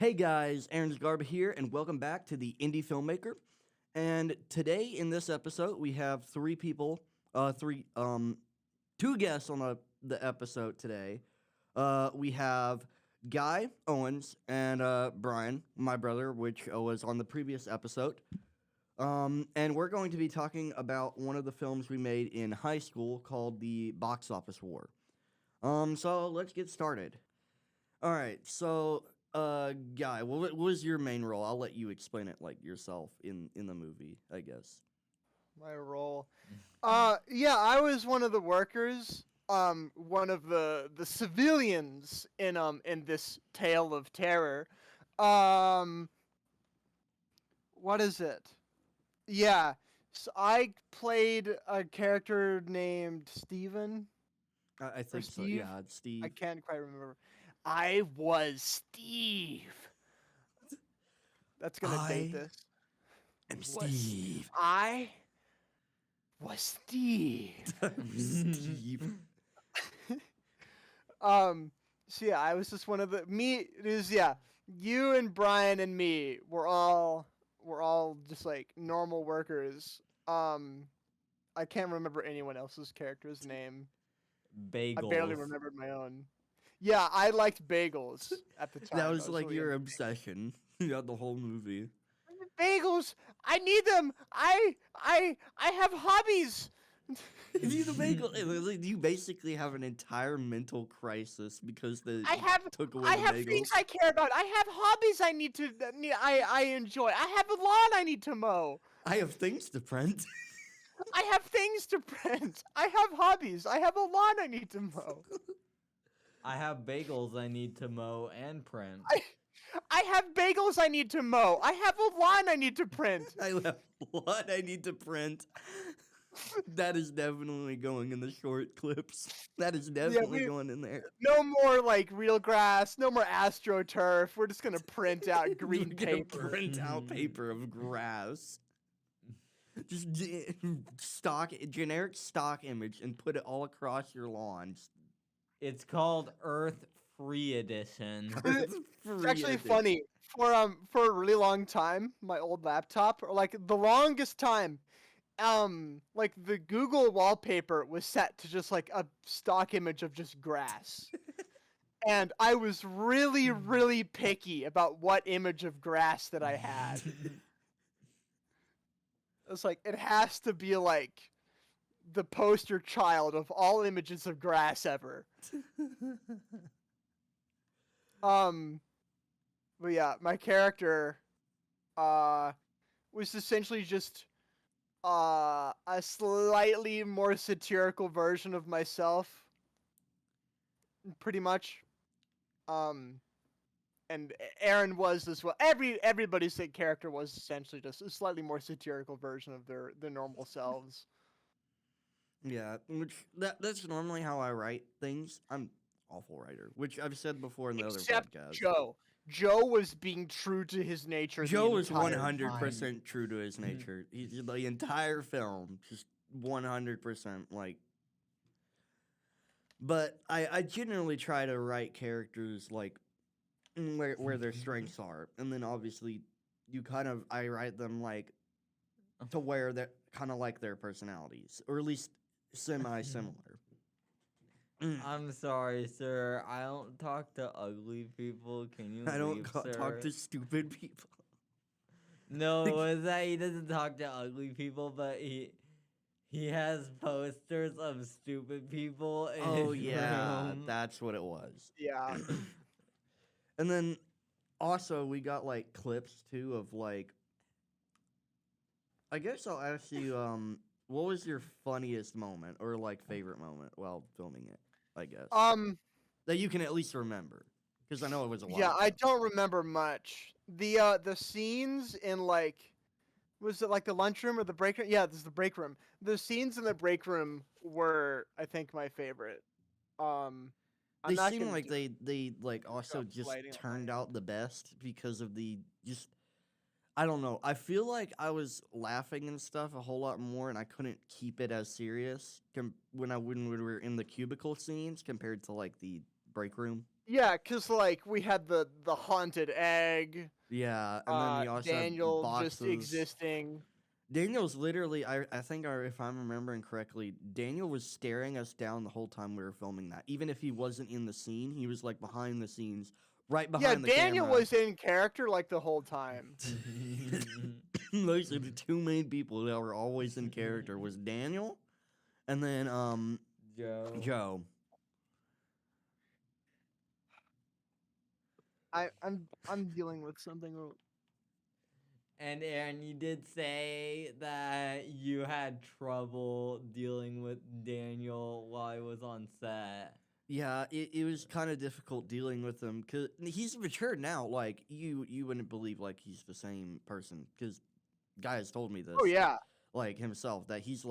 Hey guys, Aaron Garba here, and welcome back to the Indie Filmmaker. And today in this episode, we have two guests on the episode today. We have Guy Owens and Brian, my brother, which was on the previous episode. And we're going to be talking about one of the films we made in high school called The Box Office War. So let's get started. All right, so Guy, what was your main role? I'll let you explain it like yourself in the movie, I guess. My role. Yeah, I was one of the workers. One of the civilians in this tale of terror. Um, what is it? Yeah, so I played a character named Steven I or think so. Steve. Yeah, it's Steve. I can't quite remember. I was Steve. That's gonna date I this. am Was Steve. I was Steve. Steve. So yeah, I was just one of the you and Brian and me were all just like normal workers. I can't remember anyone else's character's name. Bagels. I barely remembered my own. Yeah, I liked bagels at the time. That was like really your into obsession throughout the whole movie. bagels. I need them. I have hobbies. You basically have an entire mental crisis because they I have took away I the have bagels. things I care about. I have hobbies I need to I enjoy. I have a lawn I need to mow. I have things to print. I have things to print. I have hobbies. I have a lawn I need to mow. I have bagels I need to mow and print. I have bagels I need to mow. I have a lawn I need to print. I have what I need to print. That is definitely going in the short clips. That is definitely going in there. No more like real grass. No more AstroTurf. We're just gonna print out green We're gonna paper. Print out paper of grass. Just generic stock image and put it all across your lawn. It's called Earth Free Edition. It's actually funny. For a really long time, my old laptop, or like the longest time, like the Google wallpaper was set to just like a stock image of just grass. And I was really, really picky about what image of grass that I had. It's like, it has to be like the poster child of all images of grass ever. But yeah, my character, was essentially just, a slightly more satirical version of myself. Pretty much. And Aaron was as well. Everybody's character was essentially just a slightly more satirical version of their normal selves. Yeah, that's normally how I write things. I'm an awful writer, which I've said before in the Except other podcast. Joe. Joe was being true to his nature. Joe was 100% 100% true to his nature. He's the entire film, just 100% like. But I generally try to write characters like where their strengths are, and then obviously I write them like to where they're kind of like their personalities, or at least semi-similar. I'm sorry, sir. I don't talk to ugly people. Can you I don't leave, talk sir? to stupid people. No, it was that he doesn't talk to ugly people, but he has posters of stupid people in Oh his yeah, room. that's what it was. Yeah. And then also we got like clips too of like. I guess I'll ask you, what was your funniest moment or like favorite moment while filming it? I guess that you can at least remember, because I know it was a while. Yeah, I ago. don't remember much. The scenes in like, was it like the lunchroom or the break room? Yeah, this is the break room. The scenes in the break room were, I think, my favorite. They seem like they like also just lighting on turned out the best because of the just. I don't know. I feel like I was laughing and stuff a whole lot more, and I couldn't keep it as serious when we were in the cubicle scenes compared to like the break room Yeah, cause like we had the haunted egg, Yeah, and then you also had Daniel just boxes. existing. Daniel's literally, I think, if I'm remembering correctly, Daniel was staring us down the whole time we were filming that. Even if he wasn't in the scene, he was like behind the scenes, right Yeah, behind the Daniel camera. was in character like the whole time. Those are the two main people that were always in character was Daniel, and then Joe. Joe. I'm dealing with something. And Aaron, you did say that you had trouble dealing with Daniel while he was on set. Yeah, it was kind of difficult dealing with him because he's matured now. Like you wouldn't believe like he's the same person because guy has told me this. Oh yeah. Like himself that he's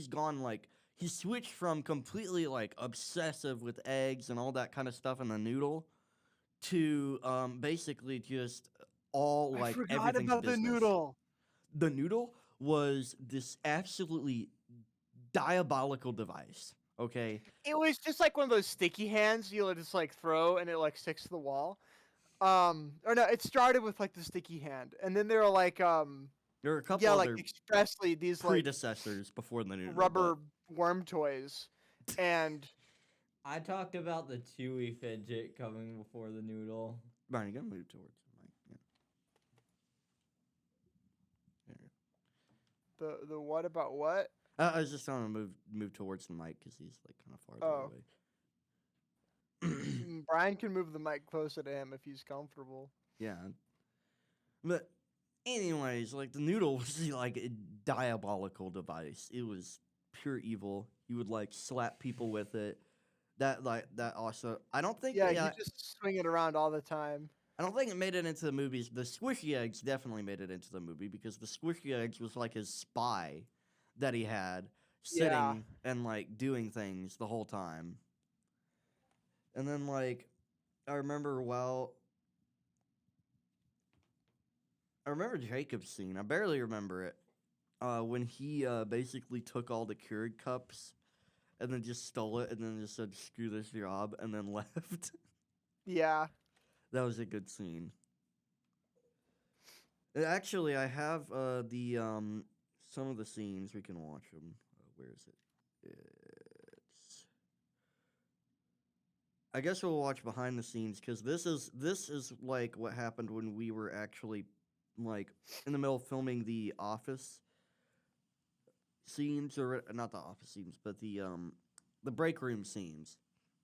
gone like he switched from completely like obsessive with eggs and all that kind of stuff in the noodle to basically just all I like forgot everything's about the business. noodle. The noodle was this absolutely diabolical device. Okay, It was just like one of those sticky hands you just like throw and it like sticks to the wall. Or no, it started with like the sticky hand, and then there were like there were a couple yeah, like other expressly these like predecessors before the noodle. rubber worm toys, and I talked about the Chewy fidget coming before the noodle. Brian, you gotta move towards the mic. Yeah. There. the what about what? I was just trying to move towards the mic because he's like kind of farther Oh. away. Brian can move the mic closer to him if he's comfortable. Yeah. But anyways, like the noodle was like a diabolical device. It was pure evil. You would like slap people with it. That also I don't think Yeah, you just swing it around all the time. I don't think it made it into the movies. The squishy eggs definitely made it into the movie because the squishy eggs was like his spy that he had sitting Yeah. and like doing things the whole time. And then like I remember Jacob's scene. I barely remember it. When he basically took all the Keurig cups and then just stole it and then just said screw this job and then left. Yeah. That was a good scene. Actually, I have the some of the scenes we can watch them. Where is it? I guess we'll watch behind the scenes because this is like what happened when we were actually like in the middle of filming the office scenes, or not the office scenes, but the break room scenes.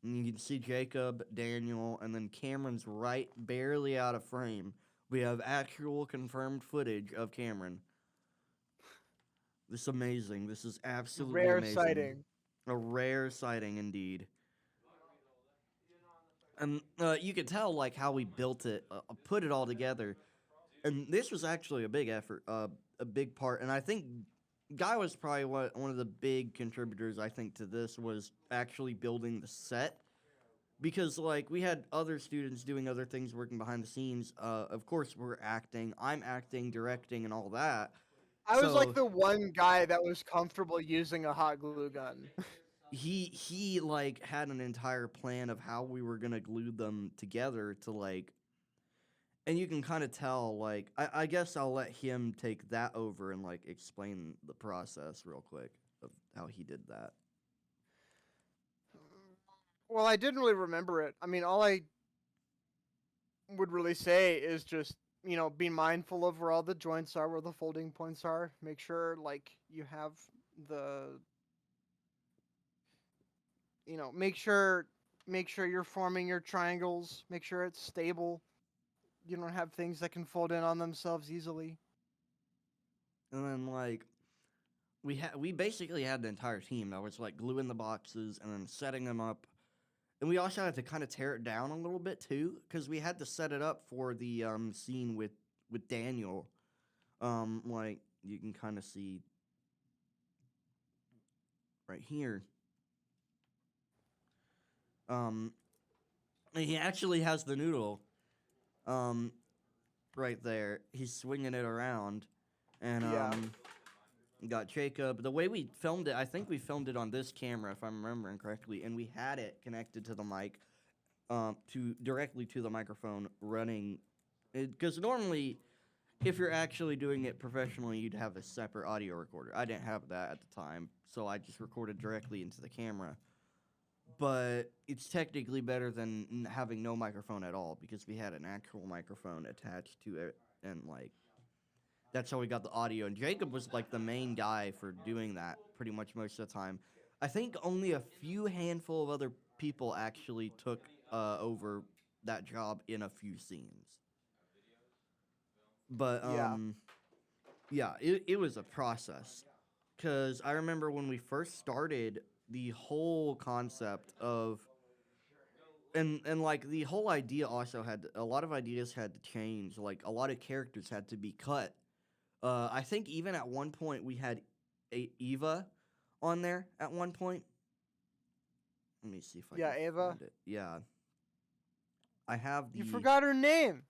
And you can see Jacob, Daniel, and then Cameron's right barely out of frame. We have actual confirmed footage of Cameron. This is amazing. This is absolutely Rare amazing. sighting. A rare sighting indeed. And you could tell like how we built it, put it all together. And this was actually a big effort, a big part. And I think Guy was probably one of the big contributors, I think, to this was actually building the set. Because, like, we had other students doing other things, working behind the scenes. Of course, we're acting. I'm acting, directing, and all that. I was like So- the one guy that was comfortable using a hot glue gun. He like had an entire plan of how we were gonna glue them together to like, and you can kind of tell like I guess I'll let him take that over and like explain the process real quick of how he did that. Well, I didn't really remember it. I mean, all I would really say is just, be mindful of where all the joints are, where the folding points are. Make sure, like, you have the, make sure you're forming your triangles. Make sure it's stable. You don't have things that can fold in on themselves easily. And then like we basically had the entire team that was like gluing the boxes and then setting them up. And we also had to kind of tear it down a little bit too, because we had to set it up for the scene with Daniel. Like you can kind of see right here. He actually has the noodle. Right there. He's swinging it around, and Yeah. got Jacob. The way we filmed it, I think we filmed it on this camera, if I'm remembering correctly, and we had it connected to the mic. to directly to the microphone running, because normally, if you're actually doing it professionally, you'd have a separate audio recorder. I didn't have that at the time, so I just recorded directly into the camera. But it's technically better than having no microphone at all, because we had an actual microphone attached to it, and like that's how we got the audio. And Jacob was like the main guy for doing that pretty much most of the time. I think only a few handful of other people actually took over that job in a few scenes. But Yeah. yeah, it was a process, because I remember when we first started, the whole concept of and like the whole idea also had a lot of ideas had to change. Like a lot of characters had to be cut. I think even at one point we had Eva on there at one point. Let me see if I Yeah, can Ava. find it. Yeah, I have the. You forgot her name.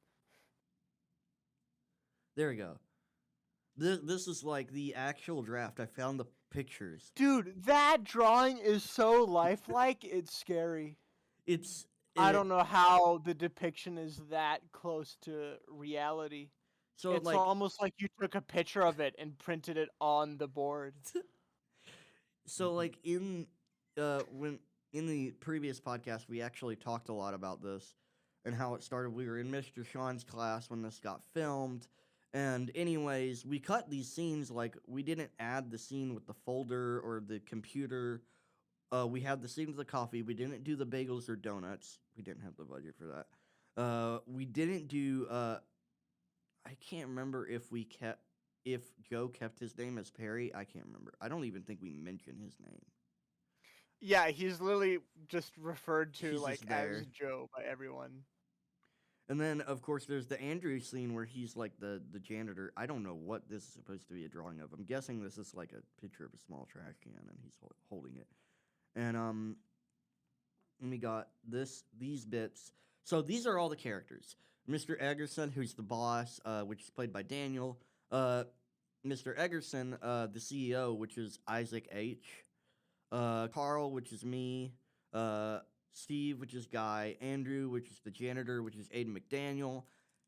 There we go. This is like the actual draft. I found the pictures. Dude, that drawing is so lifelike, it's scary. It's. I don't know how the depiction is that close to reality. So It's like almost like you took a picture of it and printed it on the board. so like when in the previous podcast we actually talked a lot about this and how it started. We were in Mr. Sean's class when this got filmed. And anyways, we cut these scenes. Like we didn't add the scene with the folder or the computer. We had the scene with the coffee. We didn't do the bagels or donuts. We didn't have the budget for that. We didn't do. I can't remember if Joe kept his name as Perry. I can't remember. I don't even think we mentioned his name. Yeah, he's literally just referred to He's like just as there. Joe by everyone. And then, of course, there's the Andrew scene where he's like the janitor. I don't know what this is supposed to be a drawing of. I'm guessing this is like a picture of a small trash can, and he's holding it. And we got these bits. So these are all the characters. Mr. Eggerson, who's the boss, which is played by Daniel. Mr. Eggerson, the CEO, which is Isaac H. Carl, which is me. Steve, which is Guy. Andrew, which is the janitor, which is Aiden McDaniel.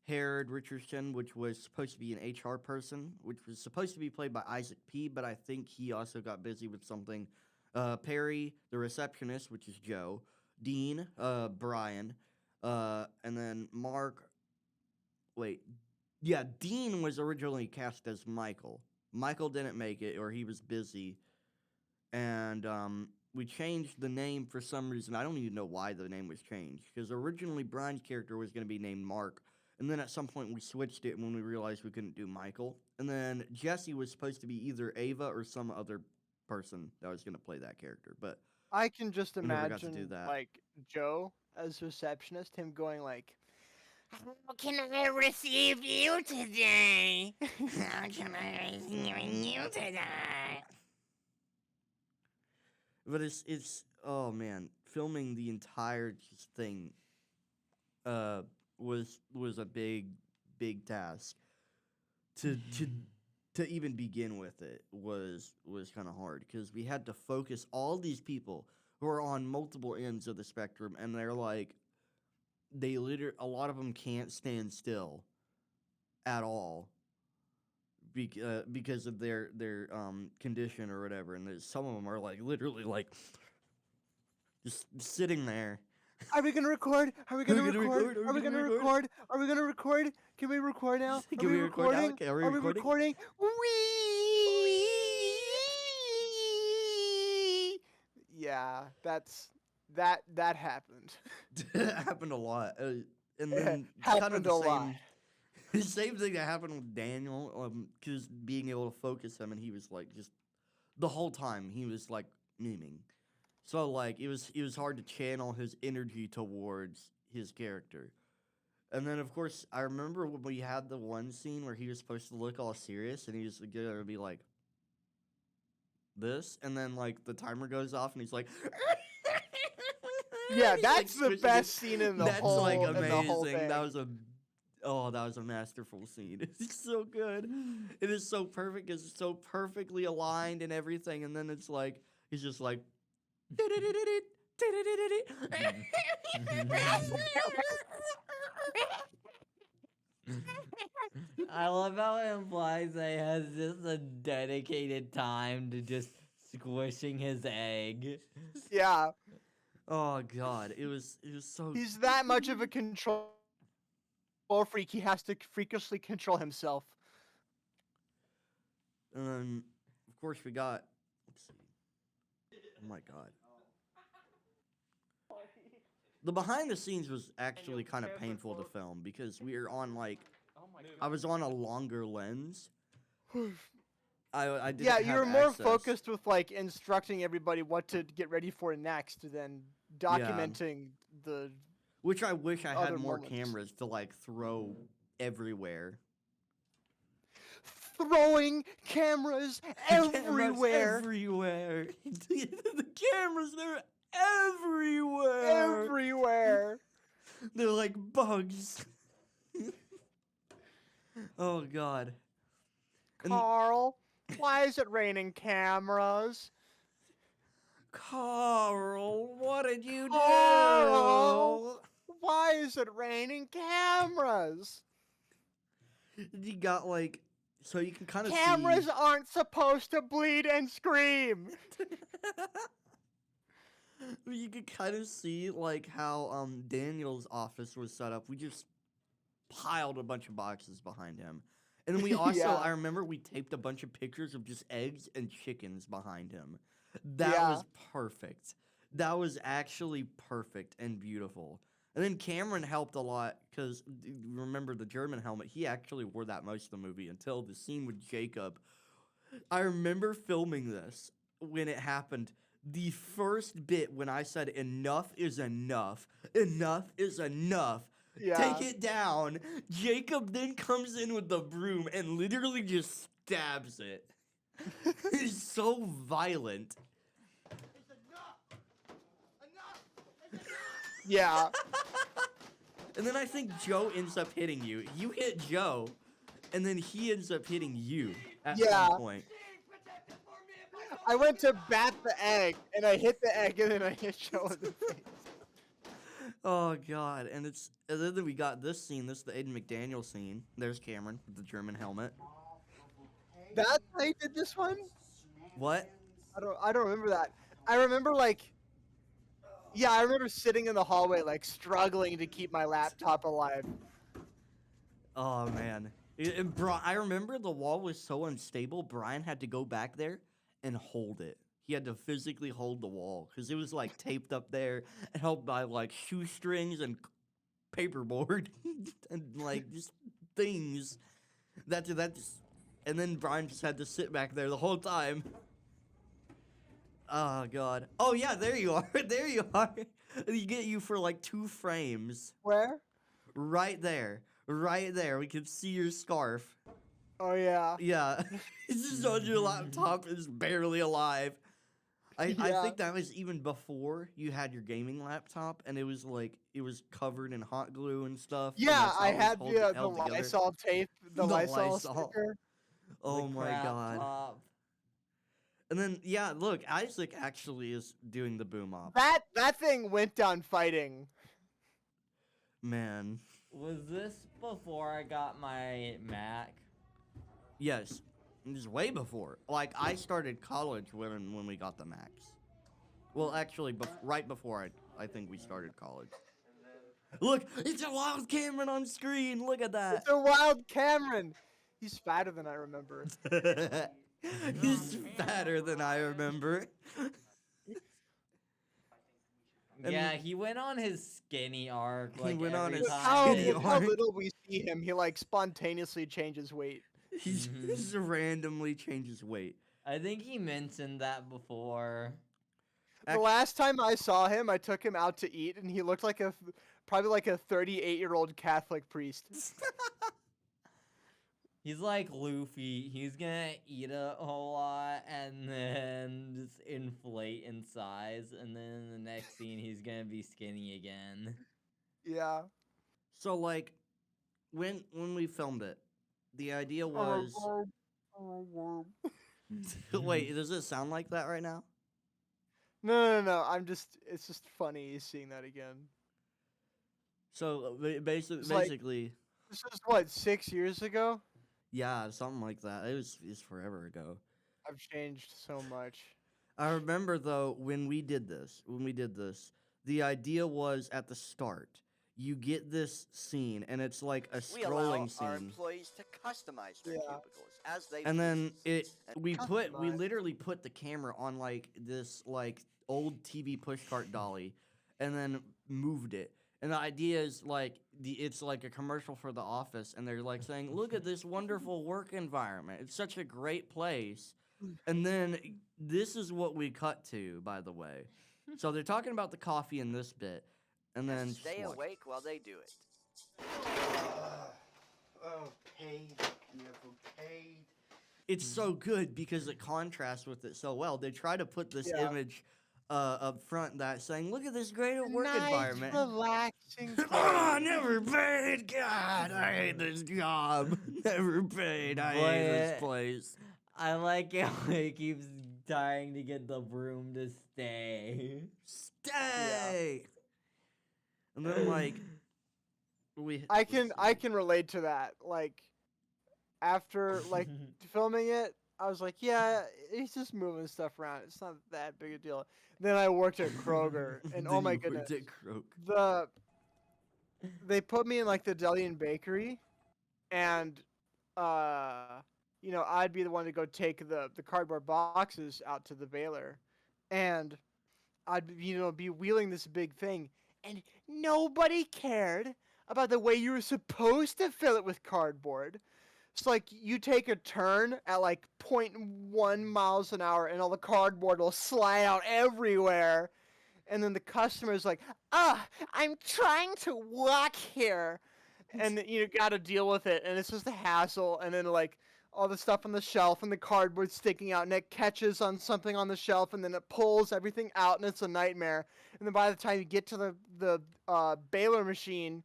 Herod Richardson, which was supposed to be an HR person, which was supposed to be played by Isaac P., but I think he also got busy with something. Perry, the receptionist, which is Joe. Dean, Brian. And then Mark. Wait. Yeah, Dean was originally cast as Michael. Michael didn't make it, or he was busy. And we changed the name for some reason. I don't even know why the name was changed. Because originally Brian's character was going to be named Mark. And then at some point we switched it when we realized we couldn't do Michael. And then Jesse was supposed to be either Ava or some other person that was going to play that character. But I can just we never got to do imagine that. like Joe as receptionist, him going like, "How can I receive you today? How can I receive you today?" But it's oh man, filming the entire thing was a big task. To even begin with it was kind of hard, because we had to focus all these people who are on multiple ends of the spectrum, and they're like a lot of them can't stand still at all because of their condition or whatever, and some of them are like literally like just sitting there. Are we gonna record? Are we gonna we gonna record? record? Are we gonna record? Are we gonna record? Can we record now? Are Can we we record now? recording? Okay, are we Are we recording? recording? Wee! Yeah, that happened. It happened a lot, and then kind of Happened the a lot. same. The same thing that happened with Daniel, because being able to focus him, and he was like just the whole time he was like miming, so like it was hard to channel his energy towards his character. And then of course I remember when we had the one scene where he was supposed to look all serious, and he was gonna be like this, and then like the timer goes off, and he's like. Yeah, He's, like, that's the squishing best his- scene in the That's whole like in the whole amazing. thing. That was a masterful scene. It's so good. It is so perfect. It's so perfectly aligned and everything. And then it's like he's just like I love how it implies that he has just a dedicated time to just squishing his egg. Yeah, Oh god, it was so. he's that much of a control freak. He has to freakishly control himself. And then, of course, we got. Let's see. Oh my god. The behind the scenes was actually kind of painful to film because we were on like. I was on a longer lens. I didn't Yeah, have you were more access. focused with like instructing everybody what to get ready for next than documenting the. Which I wish I had other more moments. cameras to like throw everywhere. Throwing cameras everywhere. Everywhere. The cameras, they're everywhere. Everywhere. They're like bugs. Oh god. And Carl, why is it raining cameras? Carl, what did you do? Carl! Why is it raining cameras? You got like, so you can kind of Cameras aren't supposed to bleed and scream. You could kind of see like how Daniel's office was set up. We just piled a bunch of boxes behind him. And then we also, Yeah. I remember we taped a bunch of pictures of just eggs and chickens behind him. That Yeah. was perfect. That was actually perfect and beautiful. And then Cameron helped a lot because remember the German helmet? He actually wore that most of the movie until the scene with Jacob. I remember filming this when it happened. The first bit when I said enough is enough, enough is enough. Yeah. Take it down. Jacob then comes in with the broom and literally just stabs it. It's so violent. Yeah. And then I think Joe ends up hitting you. You hit Joe, and then he ends up hitting you at Yeah. some point. I went to bat the egg, and I hit the egg, and then I hit Joe in the face. Oh god, and then we got this scene. This is the Aiden McDaniel scene. There's Cameron with the German helmet. That's how you did this one? What? I don't remember that. I remember like, yeah, I remember sitting in the hallway like struggling to keep my laptop alive. Oh man. I remember the wall was so unstable. Brian had to go back there and hold it. He had to physically hold the wall because it was like taped up there, held by like shoestrings and paperboard and like just things. That's and then Brian just had to sit back there the whole time. Oh god. Oh yeah, there you are. There you are. You get you for like 2 frames. Where? Right there. Right there. We can see your scarf. Oh yeah. Yeah. It's just on your laptop. It's barely alive. I Yeah. think that was even before you had your gaming laptop, and it was like it was covered in hot glue and stuff. and Yeah, that's how I it was had the held together. Lysol tape, the The Lysol Lysol. sticker. Oh The my crap god. top. And then yeah, look, Isaac actually is doing the boom op. That thing went down fighting. Man. Was this before I got my Mac? Yes. It was way before. Like I started college when we got the Macs. Well, actually, right before I think we started college. Look, it's a wild Cameron on screen. Look at that. It's a wild Cameron. He's fatter than I remember. He's fatter than I remember. And Yeah, he went on his skinny arc. He Like went on every his time How, skinny they- how arc. little we see him, he like spontaneously changes weight. He's Mhm. just randomly changes weight. I think he mentioned that before. The last time I saw him, I took him out to eat, and he looked like probably like a 38-year-old Catholic priest. He's like Luffy. He's gonna eat a whole lot and then just inflate in size, and then in the next scene he's gonna be skinny again. Yeah. So like, when we filmed it, the idea was. Wait, does it sound like that right now? No. It's just funny seeing that again. So It's like basically, this was what 6 years ago. yeah, something like that. It's forever ago. I've changed so much. I remember though when we did this, the idea was at the start, you get this scene and it's like a We allow scrolling our scene. employees to customize their Yeah. cubicles as they And then please. And we Customize. literally put the camera on like this like old TV pushcart dolly and then moved it. And the idea is like it's like a commercial for The Office and they're like saying, "Look at this wonderful work environment. It's such a great place." And then this is what we cut to, by the way. So they're talking about the coffee in this bit and then just stay watch. awake while they do it. Oh, paid. Never paid. It's so good because it contrasts with it so well. They try to put this Yeah. image up front that saying, "Look at this great work Nice, environment." relaxing. Ah, never paid. God, I hate this job. Never paid. I hate this But- place. I like how he keeps trying to get the broom to stay. Stay. And then like I can relate to that. Like after like filming it, I was like, yeah, he's just moving stuff around. It's not that big a deal. Then I worked at Kroger, and Then oh my you worked goodness, at Kroger. they put me in like the deli and bakery, and I'd be the one to go take the cardboard boxes out to the baler, and I'd be wheeling this big thing, and nobody cared about the way you were supposed to fill it with cardboard. It's like you take a turn at like 0.1 miles an hour, and all the cardboard will slide out everywhere. And then the customer's like, I'm trying to walk here. And you got to deal with it. And it's just a hassle. And then, like, all the stuff on the shelf and the cardboard sticking out, and it catches on something on the shelf, and then it pulls everything out, and it's a nightmare. And then by the time you get to the baler machine,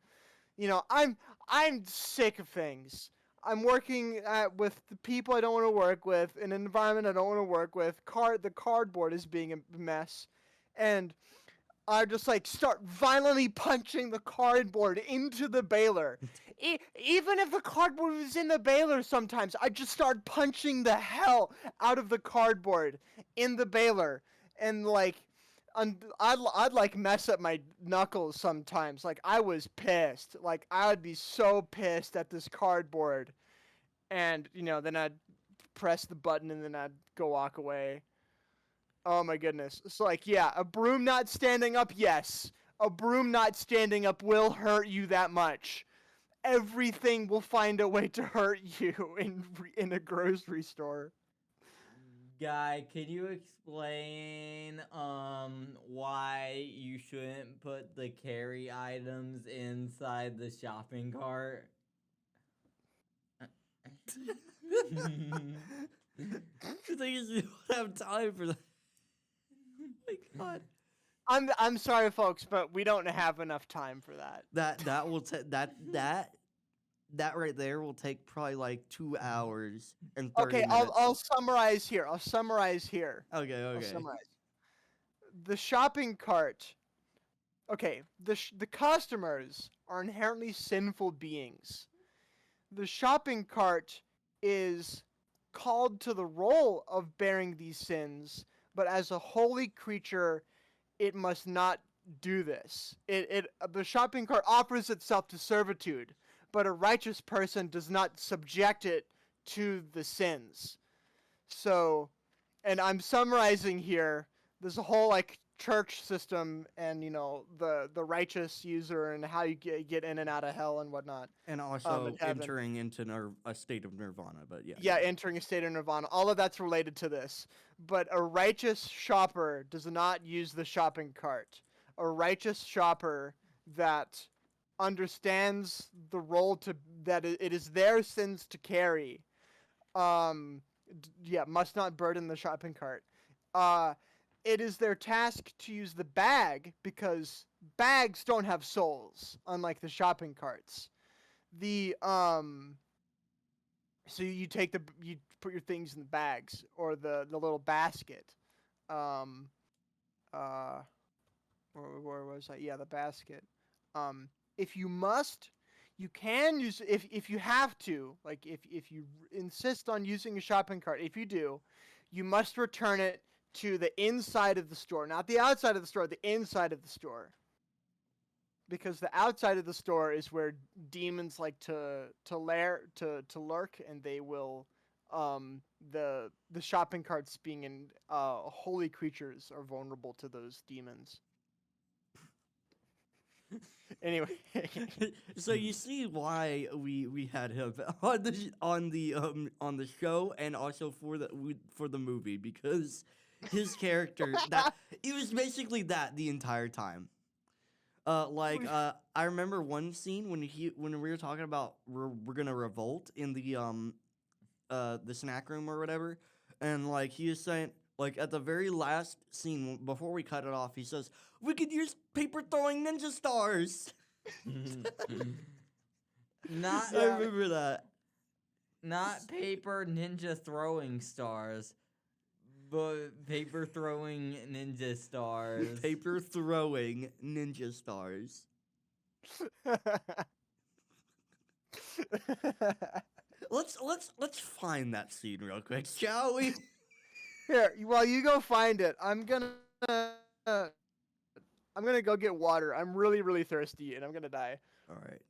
I'm sick of things. I'm working with the people I don't want to work with, in an environment I don't want to work with. The cardboard is being a mess. And I just like start violently punching the cardboard into the baler. Even if the cardboard was in the baler sometimes, I just start punching the hell out of the cardboard in the baler. And like, I'd like mess up my knuckles sometimes. Like I was pissed. Like I would be so pissed at this cardboard. And, then I'd press the button and then I'd go walk away. Oh my goodness. It's like, yeah, a broom not standing up, yes. A broom not standing up will hurt you that much. Everything will find a way to hurt you in a grocery store. Guy, can you explain why you shouldn't put the carry items inside the shopping cart? The thing is, you don't have time for that. Oh my God. I'm sorry, folks, but we don't have enough time for that. That will take that right there will take probably like 2 hours and 30 Okay, minutes. I'll summarize here. I'll summarize. Okay. The shopping cart. Okay, the customers are inherently sinful beings. The shopping cart is called to the role of bearing these sins, but as a holy creature, it must not do this. The shopping cart offers itself to servitude, but a righteous person does not subject it to the sins. So, and I'm summarizing here. There's a whole like church system, and the righteous user, and how you get in and out of hell and whatnot. And also in heaven. entering into a state of nirvana, but yeah. Yeah, entering a state of nirvana. All of that's related to this. But a righteous shopper does not use the shopping cart. A righteous shopper that understands the role that it is their sins to carry, must not burden the shopping cart. It is their task to use the bag, because bags don't have souls, unlike the shopping carts. So you put your things in the bags, or the little basket. where was I? Yeah, the basket. If you must, you can use if you have to, like if you insist on using a shopping cart. If you do, you must return it to the inside of the store, not the outside of the store, the inside of the store. Because the outside of the store is where demons like to lurk, and they will the shopping carts being in holy creatures are vulnerable to those demons. Anyway, So you see why we had him on the show and also for the movie, because his character that he was basically that the entire time. I remember one scene when we were talking about we're gonna revolt in the snack room or whatever, and like he was saying, like at the very last scene before we cut it off, he says we could use paper throwing ninja stars. Not I remember that. not paper ninja throwing stars, but paper throwing ninja stars. Paper throwing ninja stars. Let's find that scene real quick, shall we? Here, while you go find it, I'm gonna go get water. I'm really, really thirsty, and I'm gonna die. All right.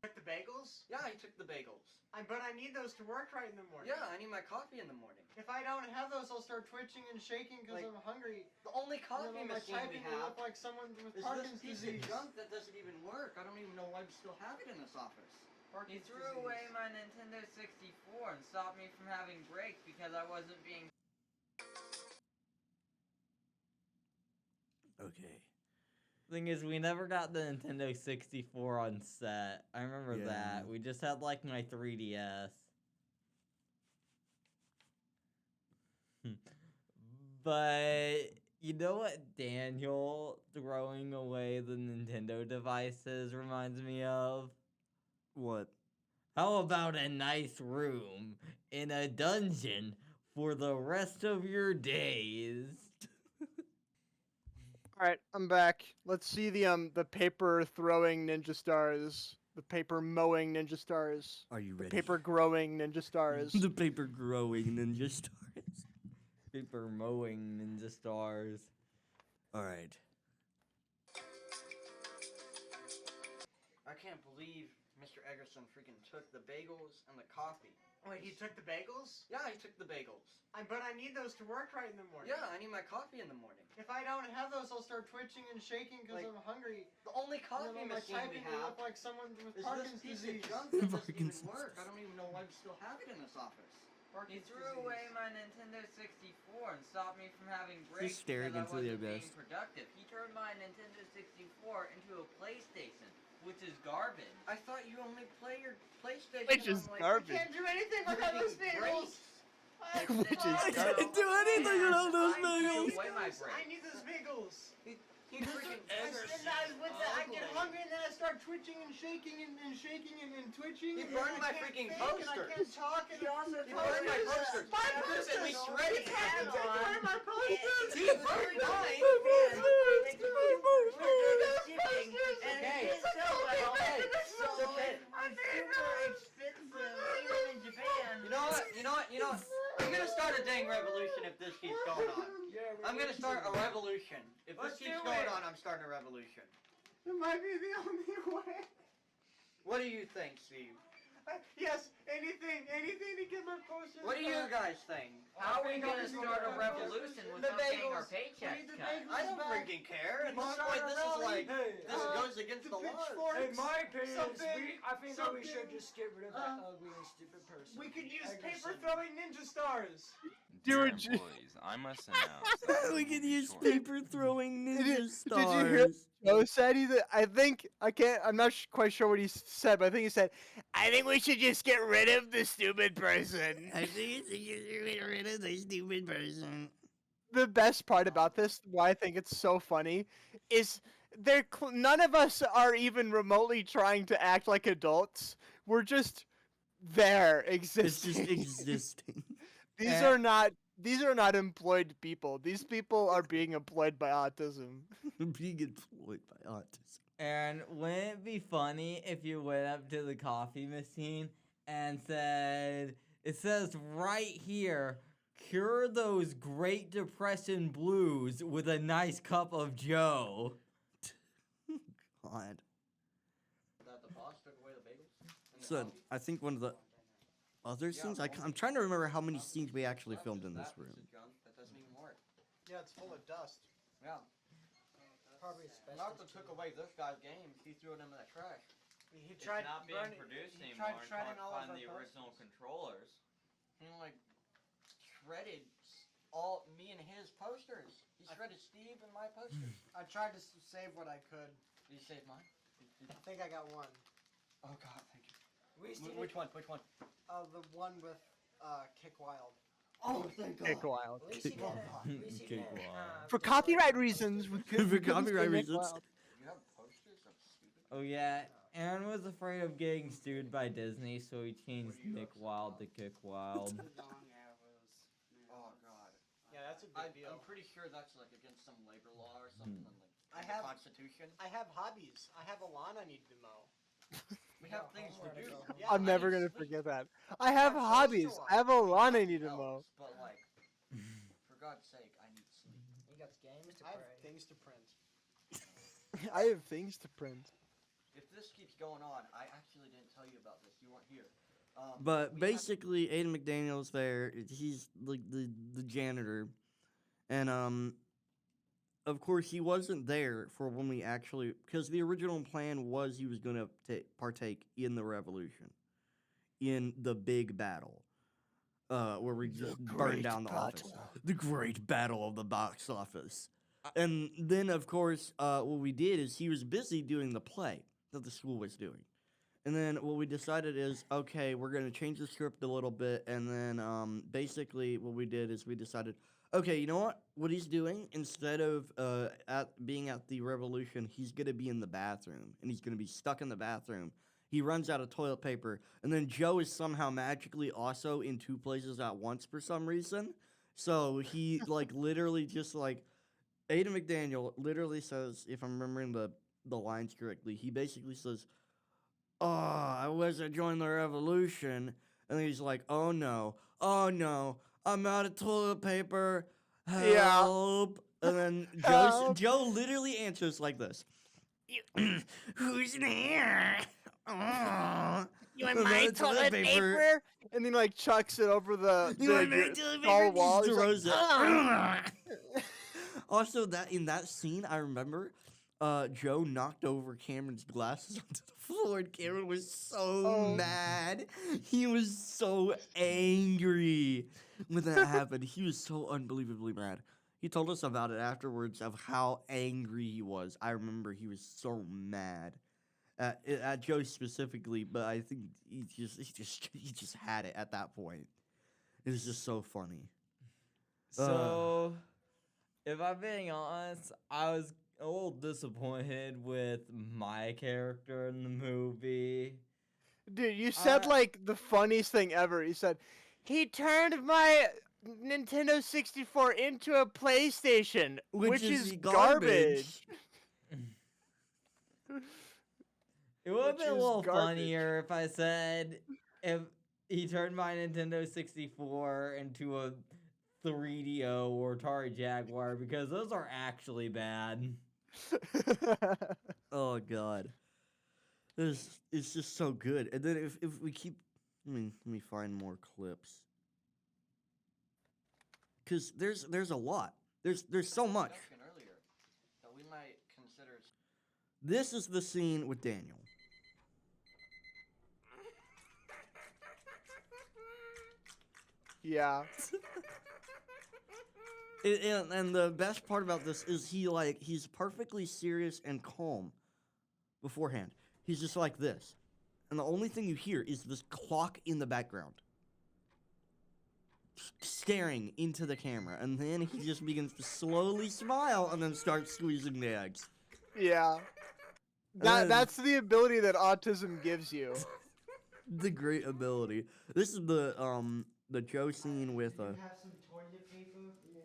Took the bagels? Yeah, I took the bagels. But I need those to work right in the morning. Yeah, I need my coffee in the morning. If I don't have those, I'll start twitching and shaking because Like, I'm hungry. The only And coffee then my machine we typing will have look like someone with is this Parkinson's piece disease. of junk that doesn't even work. I don't even know why we still have it in this office. He Parkinson's threw disease. away my Nintendo 64 and stopped me from having breaks because I wasn't being. Okay. Thing is, we never got the Nintendo 64 on set. I remember Yeah. that. We just had like my 3DS. But you know what Daniel throwing away the Nintendo devices reminds me of? What? How about a nice room in a dungeon for the rest of your days? All right, I'm back. Let's see the paper throwing ninja stars, the paper mowing ninja stars, Are you ready? paper growing ninja stars. The paper growing ninja stars. Paper mowing ninja stars. All right. I can't believe Mr. Eggerson freaking took the bagels and the coffee. Wait, he took the bagels? Yeah, I took the bagels. But I need those to work right in the morning. Yeah, I need my coffee in the morning. If I don't have those, I'll start twitching and shaking because Like, I'm hungry. The only And coffee then my machine we typing will have look like someone with is this Parkinson's piece disease. of junk that doesn't even Parkinson's work. I don't even know why we still have it in this office. He Parkinson's threw disease. away my Nintendo 64 and stopped me from having breaks staring because I into the wasn't abyss. being productive. He turned my Nintendo 64 into a PlayStation, which is garbage. I thought you only play your PlayStation Which is on, like, garbage. I can't do anything without those freaking bagels. breaks. Which is I garbage. can't do anything without those I bagels. threw away my I break. need those bagels. He freaking I get hungry and then I start twitching and shaking and shaking and twitching. He and burned I my can't freaking think and I posters. can't talk. And He also He burned my posters. My You could have at least shredded You can't take away my posters. He burned mine. Okay. You know what? I'm gonna start a dang revolution if this keeps going on. I'm gonna start a revolution. If this Let's keeps do going it. on, I'm starting a revolution. It might be the only way. What do you think, Steve? Yes, anything to get my posters. What do you guys think? How are we gonna start a revolution without getting our bagels. We paychecks need the cut? bagels. I don't back. freaking care. At this Mark point, this is Rowley. like Hey, this goes against the laws. pitchforks. in my opinion, something- I think that we should something, just get rid of that ugly and stupid person. We could use paper Eggerson. throwing ninja stars. Dear Dear J- employees, I must announce that We we could will be use short. paper throwing ninja Did you stars. hear Joe said I'm not quite sure what he said, but I think he said, I think we should just get rid of the stupid person. I think it's get rid of the stupid person. The best part about this, why I think it's so funny, is none of us are even remotely trying to act like adults. We're just there It's existing. just existing. These are not employed people. These people are being employed by autism. Being employed by autism. And wouldn't it be funny if you went up to the coffee machine and said, it says right here, cure those Great Depression blues with a nice cup of Joe. God. That the boss took away the bagels? And the So coffee? I think one of the other scenes, I'm trying to remember how many scenes we actually filmed in this room. That doesn't even work. Yeah, it's full of dust. Yeah. Probably asbestos. Narco took away this guy's games. He threw it in the trash. He It's tried not being burning- produced he anymore. tried shredding Can't all of find our the posters. original controllers. He like shredded all me and his posters. He shredded Steve and my posters. I tried to save what I could. Did you save mine? I think I got one. Oh God, thank you. We seen Which one? Which one? The one with Kick Wild. Oh, thank God. Kick wild. At least he did. At least he Kick did. wild. For copyright reasons, we couldn't. For copyright reasons. You have posters of stupid. Oh yeah, Aaron was afraid of getting sued by Disney, so he changed Nick Wild to Kick Wild. Oh God. Yeah, that's a I'm big deal. pretty sure that's like against some labor law or something. Like I the have- Constitution. I have hobbies. I have a lawn I need to mow. We have things to do. Yeah, I'm I never need gonna sleep. forget that. I have Yeah, hobbies. social I have a lawn I need to Helps, mow. But like, for God's sake, I need sleep. He got games to I have play. things to print. I have things to print. If this keeps going on, I actually didn't tell you about this. You weren't here. But we have- basically, Aiden McDaniel's there. He's like the janitor, and of course he wasn't there for when we actually, because the original plan was he was going to partake in the revolution, in the big battle, where we just burned down the office, the great battle of the box office. And then, of course, what we did is he was busy doing the play that the school was doing. And then what we decided is, okay, we're going to change the script a little bit. And then basically what we did is we decided, okay, you know what? What he's doing, instead of being at the revolution, he's going to be in the bathroom. And he's going to be stuck in the bathroom. He runs out of toilet paper. And then Joe is somehow magically also in two places at once for some reason. So he, like, literally just, like, Aiden McDaniel literally says, if I'm remembering the lines correctly, he basically says, "Oh, I was to join the revolution," and then he's like, "Oh no, I'm out of toilet paper, Yeah. help!" And then Help. Joe literally answers like this: "Who's there? Oh, You want I'm my out of toilet paper? And then like chucks it over the, You want my the toilet tall paper?" wall. Just He's throws like, it. "Ah." Also, that in that scene, I remember Joe knocked over Cameron's glasses onto the floor, and Cameron was so Oh. mad. He was so angry when that happened. He was so unbelievably mad. He told us about it afterwards of how angry he was. I remember he was so mad at Joe specifically, but I think he just had it at that point. It was just so funny. So, if I'm being honest, I was a little disappointed with my character in the movie. Dude, you said like the funniest thing ever. You said, he turned my Nintendo 64 into a PlayStation, which is garbage. It would have Which been a is little garbage. funnier if I said if he turned my Nintendo 64 into a 3DO or Atari Jaguar, because those are actually bad. Oh God, it's just so good. And then if we keep, let me find more clips, because there's a lot. There's so much. Discussion earlier that we might consider. This is the scene with Daniel. Yeah. And the best part about this is he's perfectly serious and calm beforehand. He's just like this. And the only thing you hear is this clock in the background staring into the camera. And then he just begins to slowly smile and then starts squeezing the eggs. Yeah. then- That's the ability that autism gives you. The great ability. This is the Joe scene with You have some toilet paper? Yeah.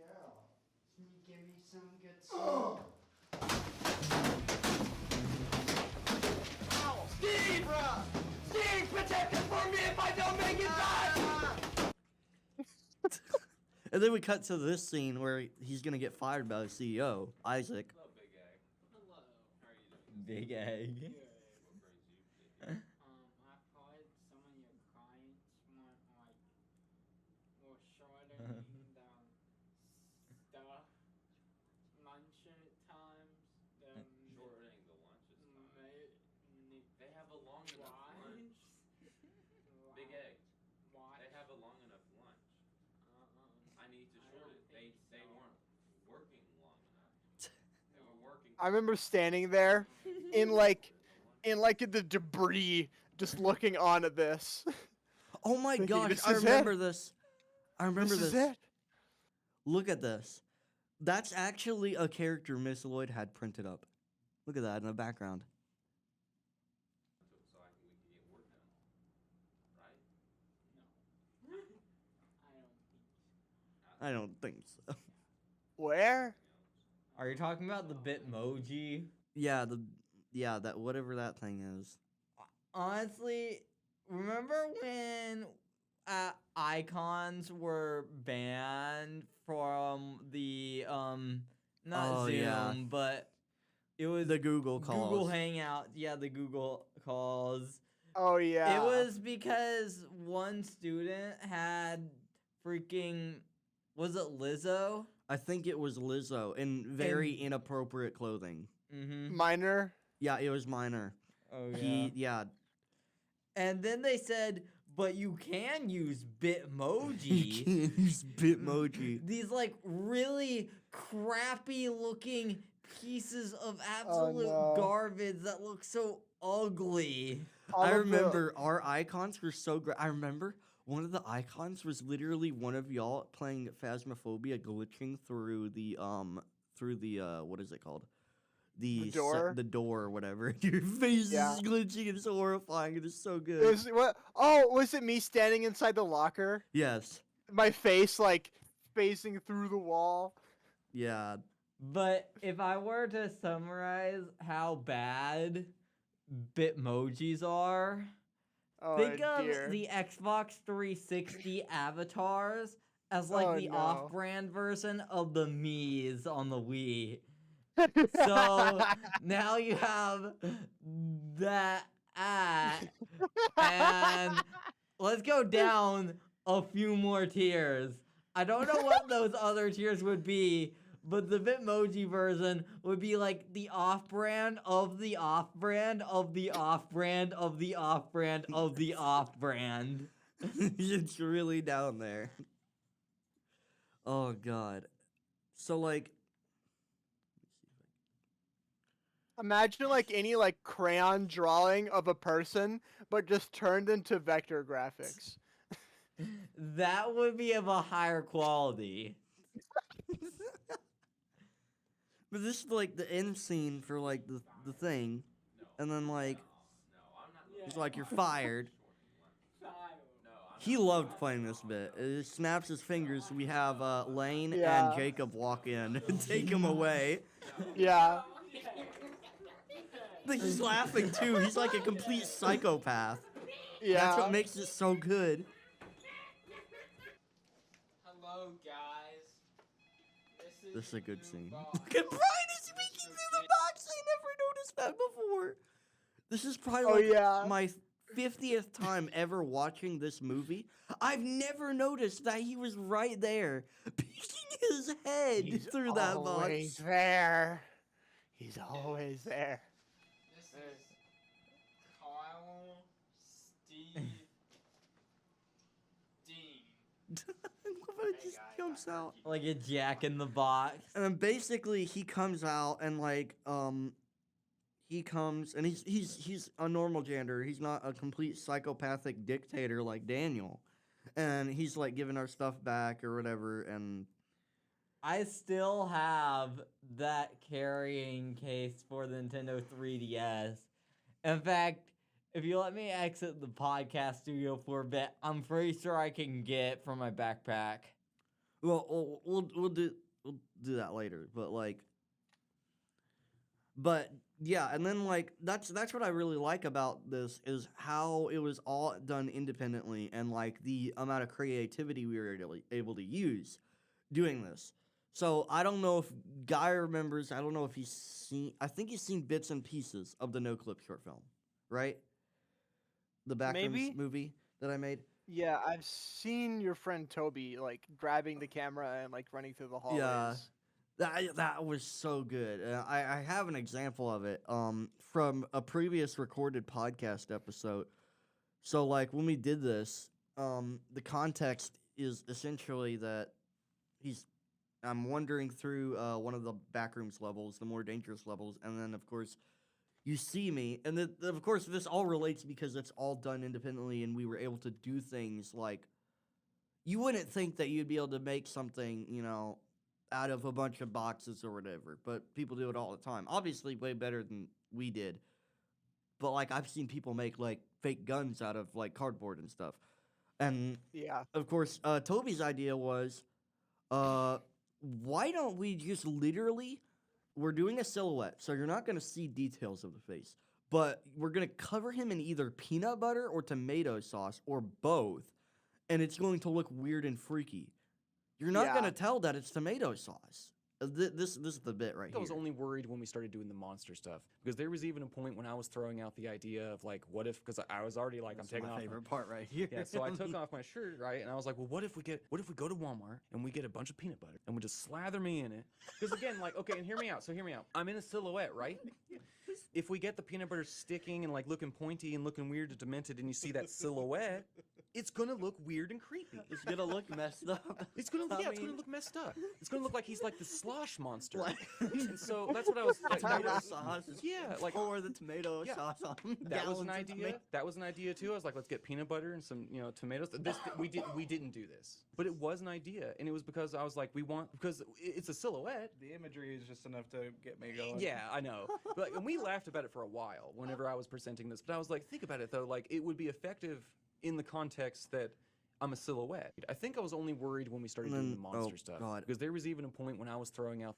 Can you give me some good stuff? Steve! Steve, protect us for me if I don't make it back! And then we cut to this scene where he's gonna get fired by the CEO, Isaac. Hello, Big Egg. Hello. How are you doing? Big egg. What brings you to here? I heard some of your clients want were shortening the stuff lunch times. Shortening the lunches time. They have a long enough lunch. Big Egg. They have a long enough lunch. I need to shorten it. They weren't working long enough. They were working. I remember standing there in the debris, just looking on at this. Oh my Thinking, gosh, "This I is remember it. this. I remember This this. is it. Look at this. That's actually a character Miss Lloyd had printed up. Look at that in the background. So we can get work done. Right? I don't think so. Where? Are you talking about the Bitmoji? Yeah, that whatever that thing is. Honestly, remember when icons were banned from the not Oh, Zoom, yeah. but it was The Google calls. Google Hangout. Yeah, the Google calls. Oh yeah. It was because one student had freaking, was it Lizzo? I think it was Lizzo in very inappropriate clothing. Mm-hmm. minor. Yeah, it was minor. Oh yeah. Yeah. And then they said, but you can use You Bitmoji. can't use Bitmoji. These like really crappy looking pieces of absolute no. garbage that look so ugly. All I of the- remember our icons were so great. I remember one of the icons was literally one of y'all playing Phasmophobia, glitching through the what is it called? The door? The door or whatever. Your face Yeah. is glitching. It's horrifying. It is so It good. was, what? Oh, was it me standing inside the locker? Yes. My face like facing through the wall. Yeah. But if I were to summarize how bad Bitmojis are, Oh think of dear. the Xbox 360 avatars as like Oh, the no. off-brand version of the Mii's on the Wii. So now you have that and let's go down a few more tiers. I don't know what those other tiers would be, but the Bitmoji version would be like the off-brand of the off-brand of the off-brand of the off-brand of the off-brand. It's really down there. Oh god. So like Imagine like any like crayon drawing of a person, but just turned into vector graphics. That would be of a higher quality. but this is like the end scene for like the thing. And then like it's like you're fired. He loved playing this bit. It snaps his fingers. We have Lane Yeah. and Jacob walk in and take him away. Yeah. But he's laughing too. He's like a complete psychopath. Yeah. That's what makes it so good. Hello, guys. This is a good scene. Look at Brian is speaking through the box. I never noticed that before. This is probably Oh, like yeah. my 50th time ever watching this movie. I've never noticed that he was right there, peeking his head He's through that always box. there. He's always there. This is Kyle, Steve, Dean. It just jumps out. Like a Jack in the Box. And then basically he comes out and like he comes and he's a normal janitor. He's not a complete psychopathic dictator like Daniel. And he's like giving our stuff back or whatever, and I still have that carrying case for the Nintendo 3DS. In fact, if you let me exit the podcast studio for a bit, I'm pretty sure I can get it from my backpack. Well, we'll do that later, but yeah, and then like that's what I really like about this is how it was all done independently and like the amount of creativity we were able to use doing this. So I don't know if Guy remembers. I don't know if he's seen. I think he's seen bits and pieces of the No Clip short film, right? The Backrooms Maybe. movie that I made. Yeah, I've seen your friend Toby like grabbing the camera and like running through the hallways. Yeah. That was so good. I have an example of it from a previous recorded podcast episode. So like when we did this, the context is essentially that I'm wandering through one of the backrooms levels, the more dangerous levels, and then of course you see me, and then of course this all relates because it's all done independently, and we were able to do things like you wouldn't think that you'd be able to make something, out of a bunch of boxes or whatever, but people do it all the time. Obviously, way better than we did. But like I've seen people make like fake guns out of like cardboard and stuff. And Yeah. of course, Toby's idea was, why don't we just literally, we're doing a silhouette, so you're not going to see details of the face, but we're going to cover him in either peanut butter or tomato sauce or both, and it's going to look weird and freaky. You're not Yeah. going to tell that it's tomato sauce. This is the bit right I was here. only worried when we started doing the monster stuff because there was even a point when I was throwing out the idea of like, what if? Because I was already like, I'm taking my off favorite part right here. Yeah, so I took off my shirt, right, and I was like, well, what if we go to Walmart and we get a bunch of peanut butter and we just slather me in it? Because again, like, okay, and hear me out. So hear me out. I'm in a silhouette, right? If we get the peanut butter sticking and like looking pointy and looking weird and demented, and you see that silhouette, it's gonna look weird and creepy. It's gonna look messed up. It's gonna look messed up. It's gonna look like he's like the slosh monster. And so that's what I was like. Tomato sauce. Yeah, like pour the tomato yeah. sauce on. That was an gallons of idea. tomato- That was an idea too. I was like, let's get peanut butter and some, tomatoes. We didn't do this, but it was an idea, and it was because I was like, because it's a silhouette. The imagery is just enough to get me going. Yeah, I know. But and we laughed about it for a while whenever I was presenting this. But I was like, think about it though. Like it would be effective in the context that I'm a silhouette. I think I was only worried when we started doing the monster stuff. God. Because there was even a point when I was throwing out.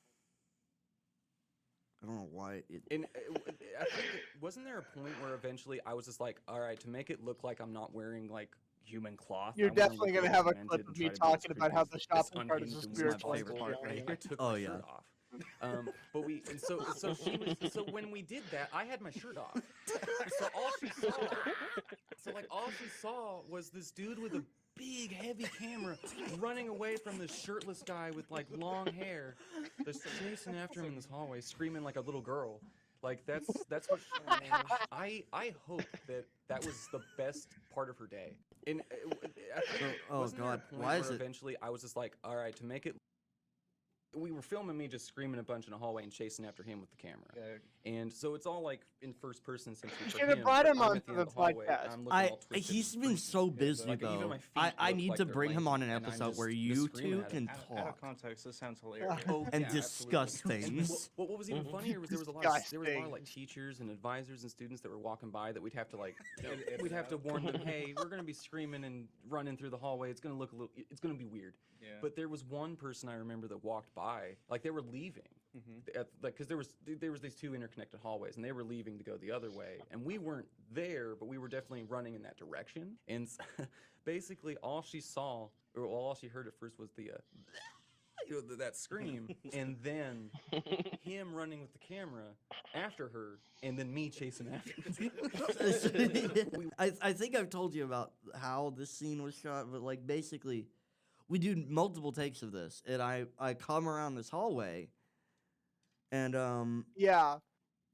I don't know why it. And I think wasn't there a point where eventually I was just like, all right, to make it look like I'm not wearing like human cloth. You're I wanna definitely look gonna really have a demented clip and of me try to be as talking about creepy how as the this shopping cart is a unhinged and spiritual my favorite entity. part. Right? I took Oh, my yeah. shirt off. So when we did that, I had my shirt off. So all she saw was this dude with a big heavy camera running away from this shirtless guy with like long hair that's chasing after him in this hallway, screaming like a little girl. Like that's what I hope that was the best part of her day. And I think, Oh, wasn't there a God. point Why is where it- eventually I was just like, all right, to make it. We were filming me just screaming a bunch in a hallway and chasing after him with the camera. Yeah. And so it's all like in first person essentially. You for should have him, brought but him I'm onto at the end the of the hallway, podcast. and I'm looking all twisted He's and been freaky. so busy Like, even though. my feet I look need like to they're bring him on an lame, and I'm episode where just you screaming two at him. can Out of talk context, this sounds hilarious. Oh, and yeah, discuss absolutely. And things. what was even funnier was there was a lot of teachers and advisors and students that were walking by that we'd have to like we'd have to warn them, hey, we're gonna be screaming and running through the hallway. It's gonna look it's gonna be weird. Yeah. But there was one person I remember that walked by, like they were leaving, because there was these two interconnected hallways, and they were leaving to go the other way, and we weren't there, but we were definitely running in that direction. And basically, all she saw, or all she heard at first was the that scream, and then him running with the camera after her, and then me chasing after him. I think I've told you about how this scene was shot, but like basically, we do multiple takes of this, and I come around this hallway, and Yeah.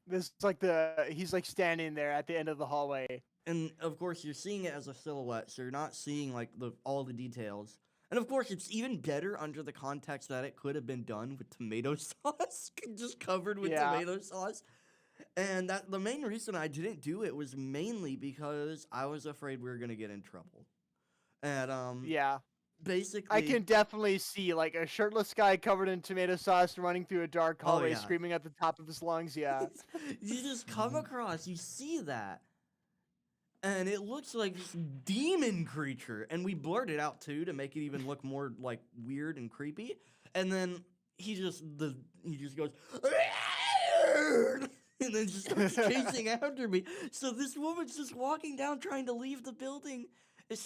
This is like he's like standing there at the end of the hallway. and of course you're seeing it as a silhouette, so you're not seeing like all the details. And of course, it's even better under the context that it could have been done with tomato sauce, just covered with Yeah. tomato sauce. And that the main reason I didn't do it was mainly because I was afraid we were gonna get in trouble. And Yeah. basically, I can definitely see like a shirtless guy covered in tomato sauce running through a dark Oh, hallway, yeah. screaming at the top of his lungs. Yeah. you just come across, you see that, and it looks like this demon creature, and we blurred it out too to make it even look more like weird and creepy. And then he just goes, and then just starts chasing after me. So this woman's just walking down trying to leave the building. And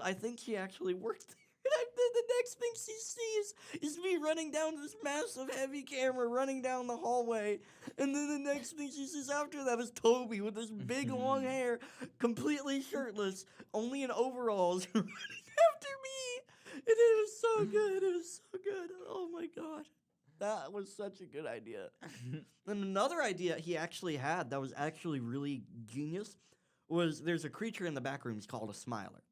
I think she actually worked there. And the next thing she sees is me running down this massive heavy camera, running down the hallway. And then the next thing she sees after that is Toby with this big long hair, completely shirtless, only in overalls, running after me. And it was so good. It was so good. Oh my God. That was such a good idea. And another idea he actually had that was actually really genius was there's a creature in the back rooms called a smiler.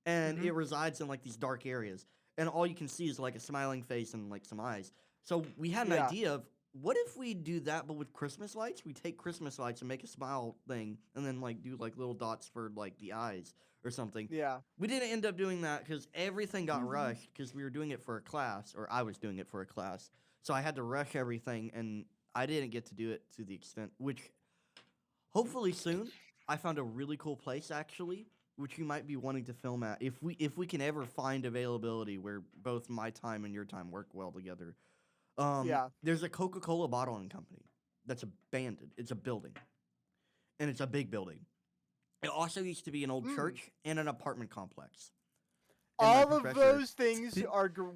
And it resides in like these dark areas. And all you can see is like a smiling face and like some eyes. So we had an idea of what if we do that but with Christmas lights? We take Christmas lights and make a smile thing and then like do like little dots for like the eyes or something. Yeah. We didn't end up doing that because everything got rushed because we were doing it for a class, or I was doing it for a class. So I had to rush everything, and I didn't get to do it to the extent, which hopefully soon. I found a really cool place actually, which you might be wanting to film at if we can ever find availability where both my time and your time work well together. There's a Coca-Cola bottling company that's abandoned. It's a building, and it's a big building. It also used to be an old church and an apartment complex. And my All of professor- those things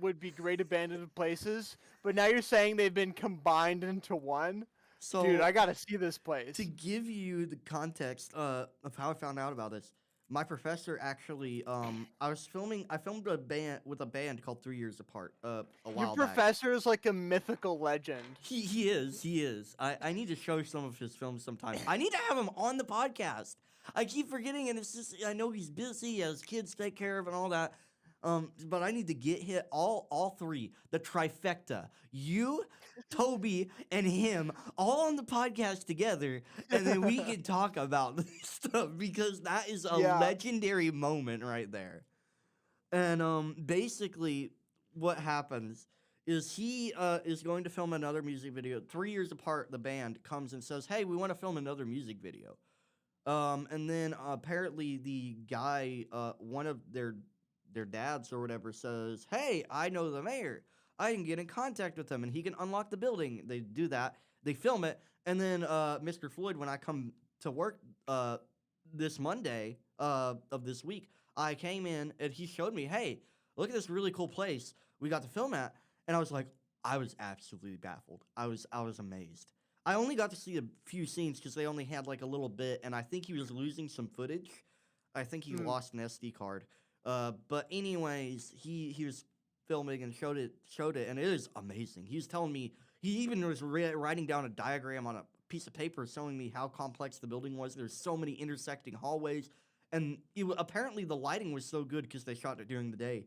would be great abandoned places, but now you're saying they've been combined into one. So, Dude, I gotta see this place. to give you the context of how I found out about this, my professor actually, I filmed a band with a band called 3 Years Apart a Your while back. professor is like a mythical legend. He is. I need to show some of his films sometime. I need to have him on the podcast. I keep forgetting, and it's just, I know he's busy, he has kids to take care of and all that. But I need to get hit all three, the trifecta. You, Toby, and him all on the podcast together, and then we can talk about this stuff because that is a legendary moment right there. And basically, what happens is he is going to film another music video. 3 Years Apart, the band comes and says, "Hey, we want to film another music video." And then apparently the guy, one of their dads or whatever, says, "Hey, I know the mayor. I can get in contact with him and he can unlock the building." They do that. They film it. And then Mr. Floyd, when I come to work this Monday of this week, I came in and he showed me, "Hey, look at this really cool place we got to film at." And I was absolutely baffled. I was amazed. I only got to see a few scenes because they only had like a little bit, and I think he was losing some footage. I think he lost an SD card. But anyways, he was filming and showed it, and it is amazing. He was telling me, he even was writing down a diagram on a piece of paper showing me how complex the building was. There's so many intersecting hallways, and apparently the lighting was so good because they shot it during the day.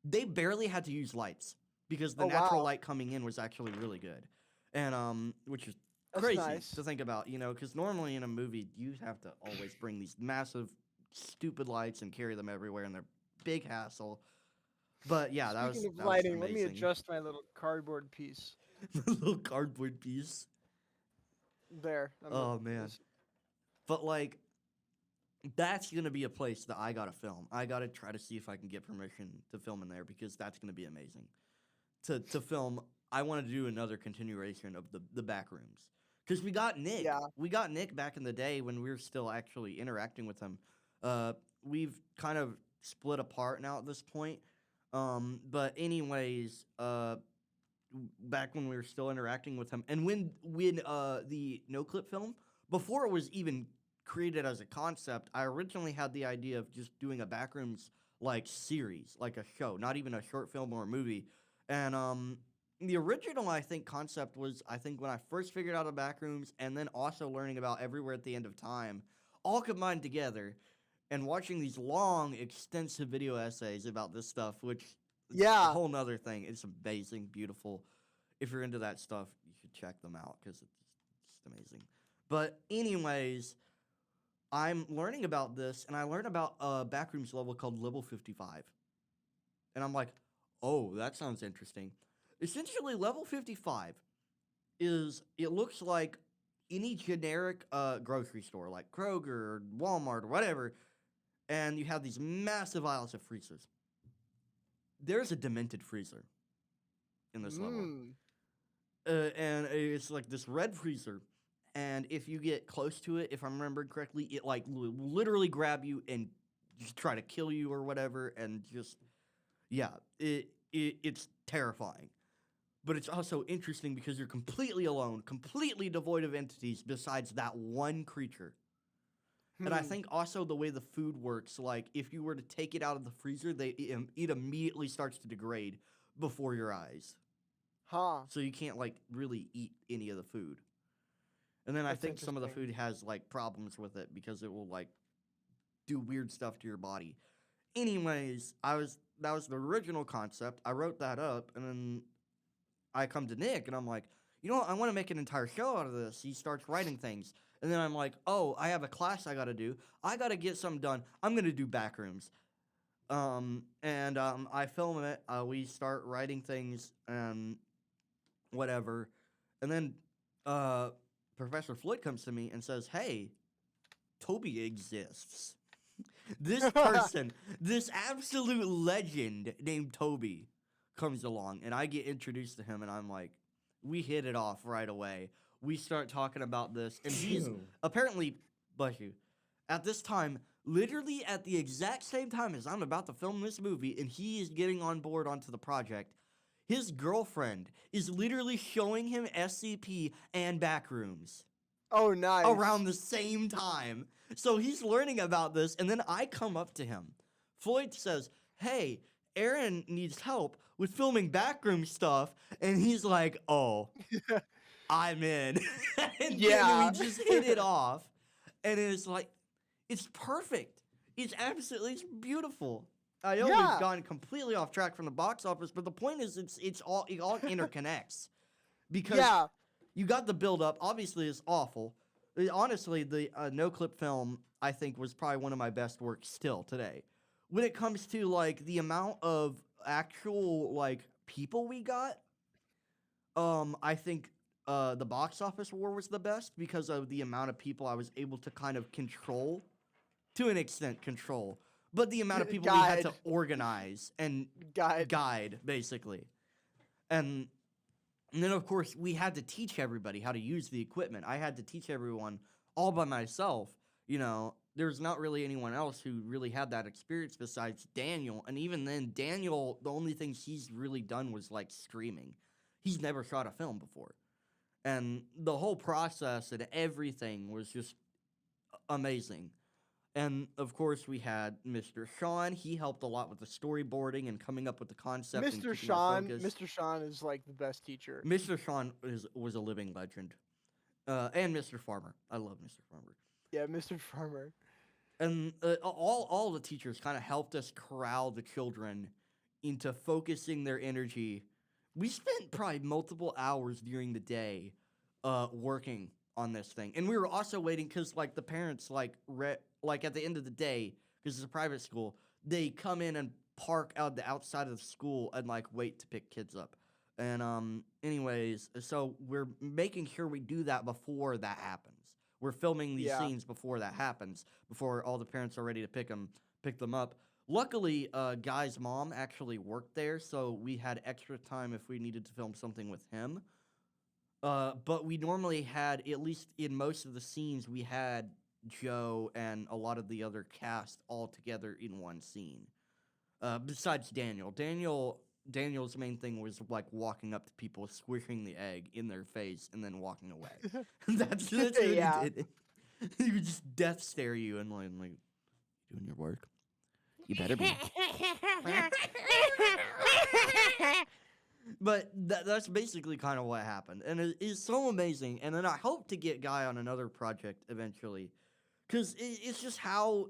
They barely had to use lights because the natural light coming in was actually really good, and which is crazy to think about, because normally in a movie you have to always bring these massive, stupid lights and carry them everywhere, and they're big hassle. But yeah, Speaking of that lighting, was let me amazing. adjust my little cardboard piece. The little cardboard piece. There. Oh man. But like, that's gonna be a place that I gotta film. I gotta try to see if I can get permission to film in there because that's gonna be amazing. To film, I want to do another continuation of the back rooms because we got Nick. Yeah. We got Nick back in the day when we were still actually interacting with him. We've kind of split apart now at this point. But anyways, back when we were still interacting with him, and when the No Clip film, before it was even created as a concept, I originally had the idea of just doing a Backrooms like series, like a show, not even a short film or a movie. And the original, I think, concept was, I think, when I first figured out the Backrooms, and then also learning about Everywhere at the End of Time, all combined together, and watching these long, extensive video essays about this stuff, which is a whole nother thing. It's amazing, beautiful. If you're into that stuff, you should check them out because it's just amazing. But anyways, I'm learning about this, and I learned about a Backrooms level called Level 55. And I'm like, oh, that sounds interesting. Essentially, level 55 is, it looks like any generic grocery store, like Kroger or Walmart or whatever, and you have these massive aisles of freezers. There's a demented freezer in this level. And it's like this red freezer, and if you get close to it, if I'm remembering correctly, it like literally grab you and just try to kill you or whatever, and just, yeah, it's terrifying. But it's also interesting because you're completely alone, completely devoid of entities besides that one creature. And I think also the way the food works, like if you were to take it out of the freezer, it immediately starts to degrade before your eyes. Huh. So you can't like really eat any of the food. And then I That's think some of the interesting. food has like problems with it because it will like do weird stuff to your body. Anyways, that was the original concept. I wrote that up, and then I come to Nick and I'm like, you know what? I want to make an entire show out of this. He starts writing things. And then I'm like, oh, I have a class I got to do. I got to get something done. I'm going to do backrooms. I film it. We start writing things and whatever. And then Professor Floyd comes to me and says, hey, Toby exists. This person, this absolute legend named Toby comes along, and I get introduced to him, and I'm like, we hit it off right away. We start talking about this, and he's apparently, bless you, at this time, literally at the exact same time as I'm about to film this movie, and he is getting on board onto the project, his girlfriend is literally showing him SCP and Backrooms. Oh, nice. Around the same time. So he's learning about this, and then I come up to him. Floyd says, hey, Aaron needs help with filming backroom stuff, and he's like, oh, I'm in. And then we just hit it off, and it's like, it's perfect. It's absolutely, it's beautiful. I know we've gone completely off track from the box office, but the point is it all interconnects. Because you got the build up. Obviously, it's awful. Honestly, the no clip film I think was probably one of my best works still today. When it comes to like the amount of actual like people we got, I think the box office war was the best because of the amount of people I was able to kind of control, to an extent control, but the amount of people we had to organize and guide basically, and then of course we had to teach everybody how to use the equipment. I had to teach everyone all by myself. You know, there's not really anyone else who really had that experience besides Daniel, and even then, Daniel, the only thing he's really done was like streaming. He's never shot a film before. And the whole process and everything was just amazing. And of course, we had Mr. Sean. He helped a lot with the storyboarding and coming up with the concept. Mr. Sean, Mr. Sean is like the best teacher. Mr. Sean was a living legend. And Mr. Farmer. I love Mr. Farmer. Yeah, Mr. Farmer. And all the teachers kind of helped us corral the children into focusing their energy. We spent probably multiple hours during the day working on this thing. And we were also waiting because, like, the parents, like at the end of the day, because it's a private school, they come in and park out the outside of the school and, like, wait to pick kids up. And, anyways, so we're making sure we do that before that happens. We're filming these scenes before that happens, before all the parents are ready to pick them up. Luckily, Guy's mom actually worked there, so we had extra time if we needed to film something with him. But we normally had, at least in most of the scenes, we had Joe and a lot of the other cast all together in one scene. Besides Daniel. Daniel's main thing was like walking up to people, squishing the egg in their face, and then walking away. That's what he did. He would just death stare you and like doing your work. You better be. But that's basically kind of what happened, and it is so amazing. And then I hope to get Guy on another project eventually, because it's just how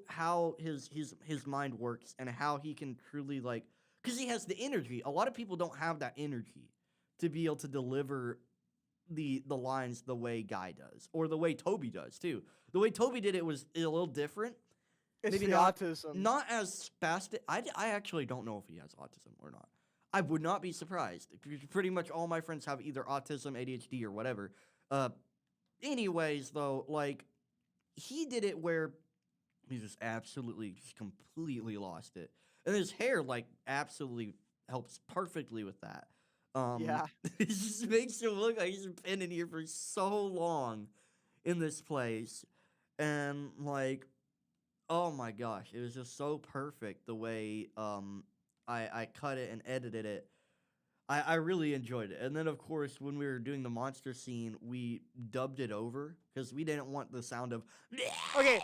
his mind works and how he can truly like. Because he has the energy. A lot of people don't have that energy to be able to deliver the lines the way Guy does, or the way Toby does too. The way Toby did it was a little different, It's maybe the not autism. not as spastic. I actually don't know if he has autism or not. I would not be surprised. Pretty much all my friends have either autism, ADHD, or whatever. Anyways, though, like he did it where he just absolutely, just completely lost it, and his hair like absolutely helps perfectly with that. Yeah. It just makes him look like he's been in here for so long in this place, and like, oh my gosh, it was just so perfect the way I cut it and edited it. I really enjoyed it. And then of course when we were doing the monster scene, we dubbed it over because we didn't want the sound of Okay,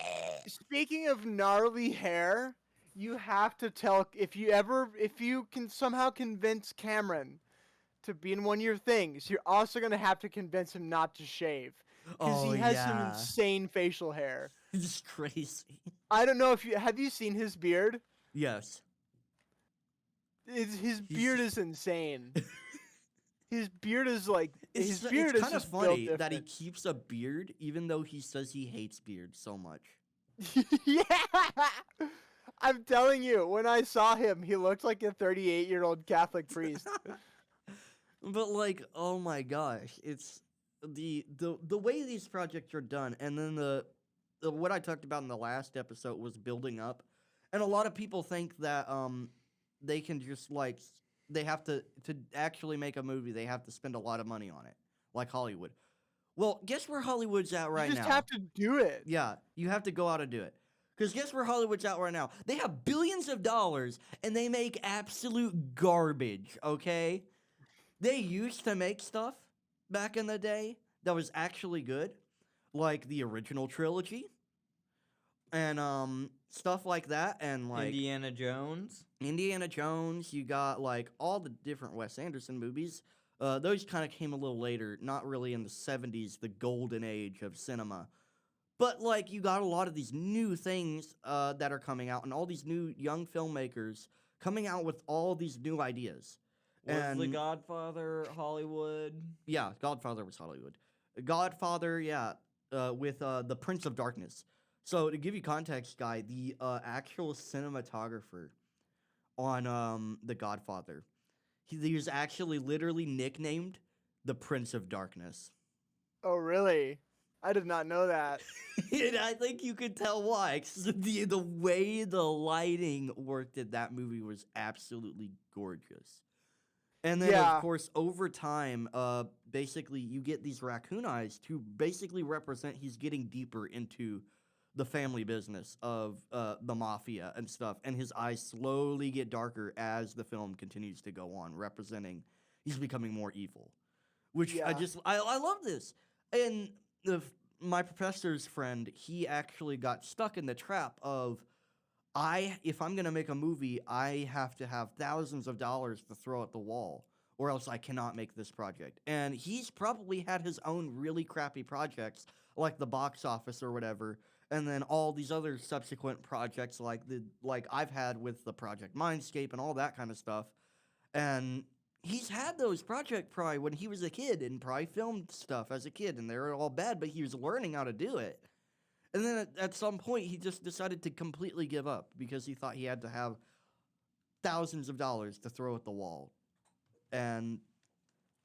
speaking of gnarly hair, you have to tell if you can somehow convince Cameron to be in one of your things, you're also gonna have to convince him not to shave because Oh he has some yeah. insane facial hair. It's crazy. I don't know if you seen his beard. Yes. His beard is insane. His beard is like his It's beard is kind of just built funny that he different. keeps a beard even though he says he hates beards so much. Yeah, I'm telling you, when I saw him, he looked like a 38-year-old Catholic priest. But like, oh my gosh, it's the way these projects are done, and then the what I talked about in the last episode was building up, and a lot of people think that they can just like they have to actually make a movie, they have to spend a lot of money on it, like Hollywood. Well, guess where Hollywood's at right You now? just have to do it. Yeah, you have to go out and do it. Because guess where Hollywood's at right now? They have billions of dollars and they make absolute garbage, okay? They used to make stuff back in the day that was actually good, like the original trilogy and stuff like that, and like Indiana Jones. Indiana Jones. You got like all the different Wes Anderson movies. Those kind of came a little later, not really in the 70s, the golden age of cinema. But like you got a lot of these new things that are coming out, and all these new young filmmakers coming out with all these new ideas. Was The And- Godfather Hollywood? Yeah, Godfather was Hollywood. Godfather, yeah, with the Prince of Darkness. So to give you context, Guy, the actual cinematographer on The Godfather, he was actually literally nicknamed the Prince of Darkness. Oh, really? I did not know that. And I think you could tell why. 'Cause the way the lighting worked in that movie was absolutely gorgeous. And then, Yeah. of course, over time, basically, you get these raccoon eyes to basically represent he's getting deeper into the family business of the mafia and stuff. And his eyes slowly get darker as the film continues to go on, representing he's becoming more evil. Which Yeah. I love this. And my professor's friend, he actually got stuck in the trap of, if I'm gonna make a movie, I have to have thousands of dollars to throw at the wall, or else I cannot make this project. And he's probably had his own really crappy projects, like the box office or whatever, and then all these other subsequent projects like I've had with the Project Mindscape and all that kind of stuff. And he's had those projects probably when he was a kid and probably filmed stuff as a kid, and they were all bad, but he was learning how to do it. And then at some point, he just decided to completely give up because he thought he had to have thousands of dollars to throw at the wall. And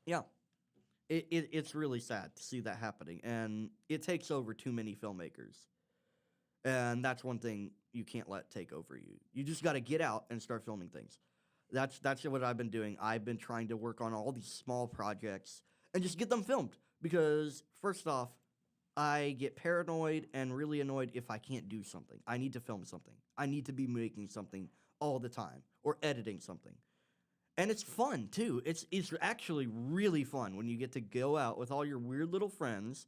yeah, it's really sad to see that happening. And it takes over too many filmmakers. And that's one thing you can't let take over you. You just got to get out and start filming things. That's what I've been doing. I've been trying to work on all these small projects and just get them filmed. Because first off, I get paranoid and really annoyed if I can't do something. I need to film something. I need to be making something all the time or editing something. And it's fun too. It's actually really fun when you get to go out with all your weird little friends,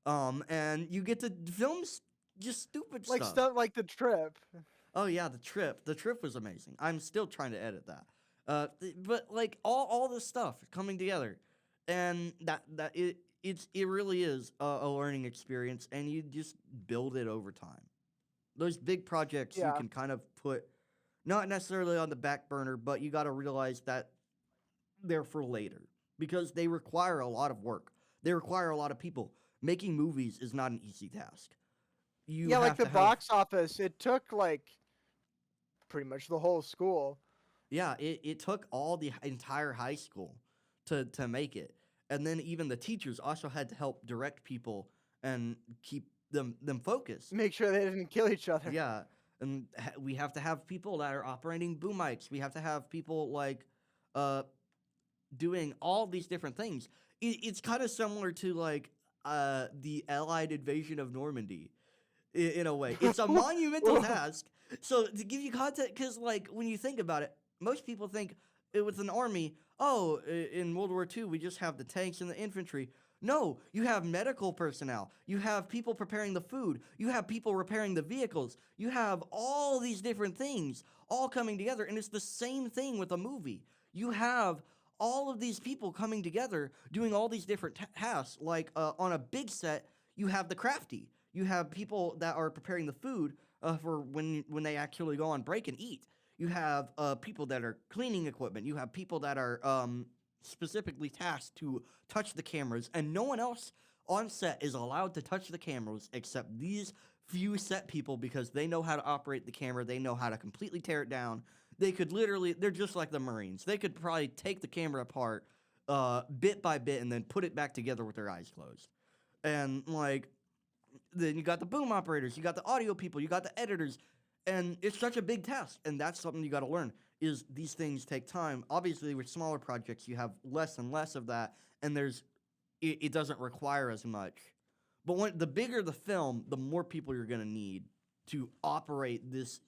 and you get to film just stupid Like stuff. stuff like The Trip. Oh yeah, the trip. The trip was amazing. I'm still trying to edit that. But like all this stuff coming together, and it really is a learning experience, and you just build it over time. Those big projects you Yeah. can kind of put not necessarily on the back burner, but you got to realize that they're for later because they require a lot of work. They require a lot of people. Making movies is not an easy task. yeah, like the box office, it took like pretty much the whole school. Yeah, it took all the entire high school to make it. And then even the teachers also had to help direct people and keep them focused. Make sure they didn't kill each other. Yeah, and we have to have people that are operating boom mics. We have to have people like doing all these different things. It's kind of similar to like the Allied invasion of Normandy in a way. It's a monumental task. So to give you context, because like when you think about it, most people think it was an army. Oh, in World War II, we just have the tanks and the infantry. No, you have medical personnel. You have people preparing the food. You have people repairing the vehicles. You have all these different things all coming together. And it's the same thing with a movie. You have all of these people coming together doing all these different tasks. Like on a big set, you have the crafty. You have people that are preparing the food for when they actually go on break and eat. You have people that are cleaning equipment. You have people that are specifically tasked to touch the cameras, and no one else on set is allowed to touch the cameras except these few set people because they know how to operate the camera. They know how to completely tear it down. They could literally, they're just like the Marines. They could probably take the camera apart bit by bit and then put it back together with their eyes closed. And like, then you got the boom operators, you got the audio people, you got the editors, and it's such a big task. And that's something you got to learn. Is these things take time. Obviously, with smaller projects, you have less and less of that, and it doesn't require as much. But the bigger the film, the more people you're going to need to operate this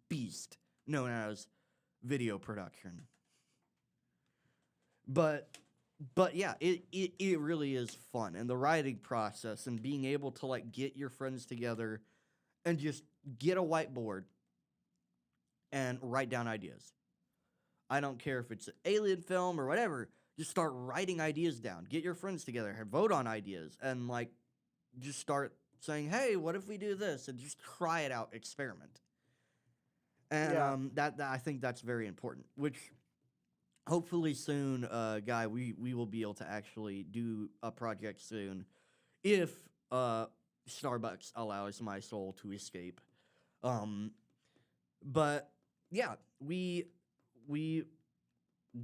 beast known as video production. But yeah, it really is fun, and the writing process and being able to like get your friends together and just get a whiteboard and write down ideas. I don't care if it's an alien film or whatever. Just start writing ideas down. Get your friends together and vote on ideas. And, like, just start saying, hey, what if we do this? And just try it out, experiment. And that I think that's very important. Which, hopefully soon, Guy, we will be able to actually do a project soon. If Starbucks allows my soul to escape. But, yeah, we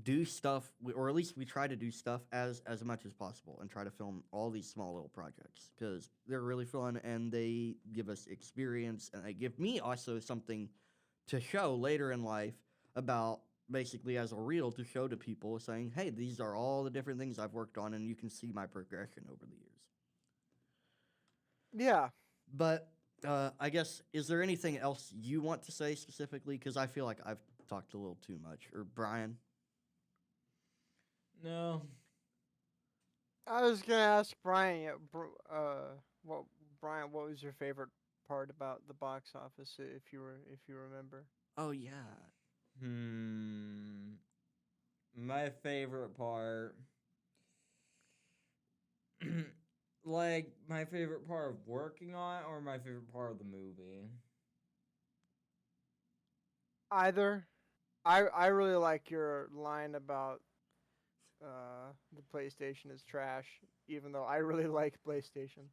do stuff, or at least we try to do stuff as much as possible and try to film all these small little projects because they're really fun and they give us experience and they give me also something to show later in life about basically as a reel to show to people saying, hey, these are all the different things I've worked on and you can see my progression over the years. Yeah. But I guess, is there anything else you want to say specifically? Because I feel like I've talked a little too much. Or Brian? No. I was gonna ask Brian. What was your favorite part about the box office, if you remember? Oh yeah. My favorite part. Like, my favorite part of working on it or my favorite part of the movie? Either. I really like your line about the PlayStation is trash, even though I really like PlayStation.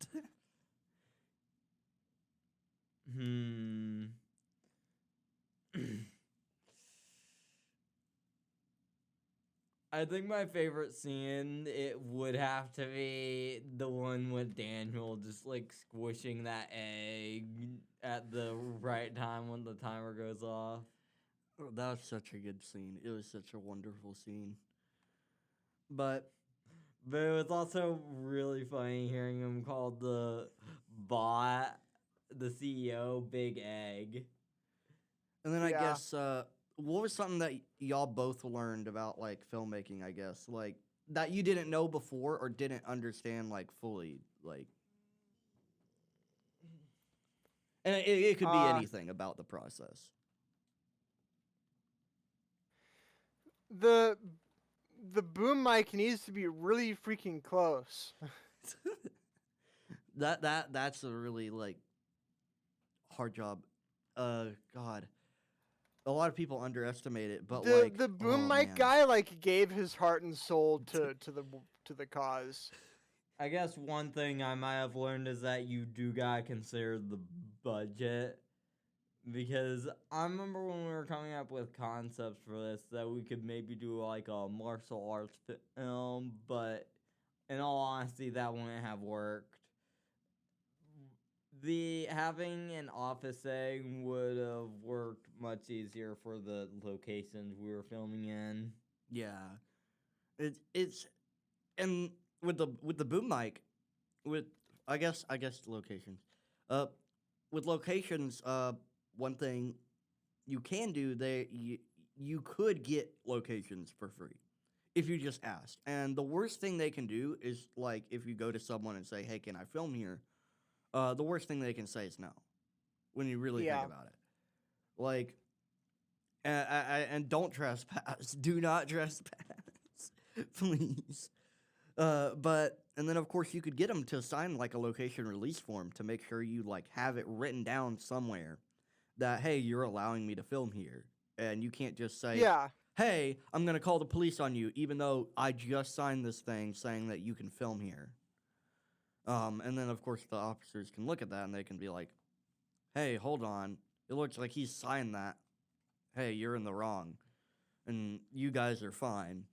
I think my favorite scene, it would have to be the one with Daniel just like squishing that egg at the right time when the timer goes off. Oh, that was such a good scene. It was such a wonderful scene. But it was also really funny hearing him call the bot, the CEO, Big Egg. And then I guess, what was something that y'all both learned about, like, filmmaking, I guess? Like, that you didn't know before or didn't understand, like, fully, like... And it could be anything about the process. The boom mic needs to be really freaking close. That's a really, like, hard job. God. A lot of people underestimate it, but the boom mic guy like gave his heart and soul to the cause. I guess one thing I might have learned is that you do gotta consider the budget. Because I remember when we were coming up with concepts for this that we could maybe do like a martial arts film, but in all honesty, that wouldn't have worked. The having an office setting would have worked much easier for the locations we were filming in. Yeah, it's and with the boom mic, with I guess locations, with locations, one thing you can do you could get locations for free if you just ask. And the worst thing they can do is like if you go to someone and say, "Hey, can I film here?" The worst thing they can say is no. When you really Yeah. think about it, like, and don't trespass. Do not trespass, please. But and then of course you could get them to sign like a location release form to make sure you like have it written down somewhere that hey, you're allowing me to film here, and you can't just say Yeah. hey, I'm gonna call the police on you, even though I just signed this thing saying that you can film here. And then of course the officers can look at that and they can be like, hey, hold on, it looks like he's signed that. Hey, you're in the wrong, and you guys are fine.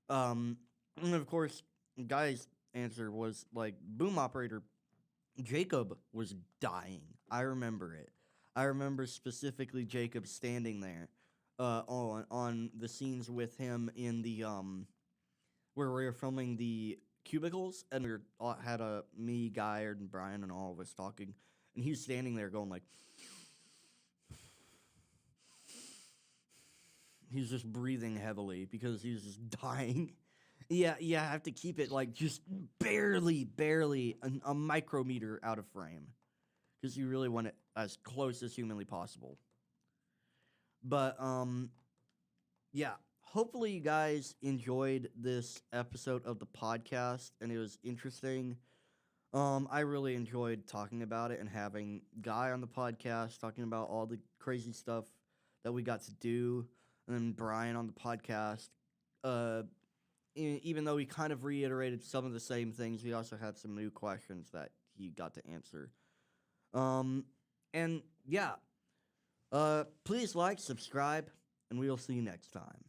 And of course, guy's answer was like, boom operator Jacob was dying. I remember it. I remember specifically Jacob standing there, on the scenes with him in the where we were filming the cubicles, and we were had me, Guy, and Brian, and all of us talking, and he's standing there going like. He's just breathing heavily because he's just dying. Yeah, I have to keep it like just barely a micrometer out of frame because you really want it as close as humanly possible. But yeah, hopefully you guys enjoyed this episode of the podcast and it was interesting. I really enjoyed talking about it and having Guy on the podcast talking about all the crazy stuff that we got to do. And then Brian on the podcast, even though he kind of reiterated some of the same things, he also had some new questions that he got to answer. And yeah, please like, subscribe, and we will see you next time.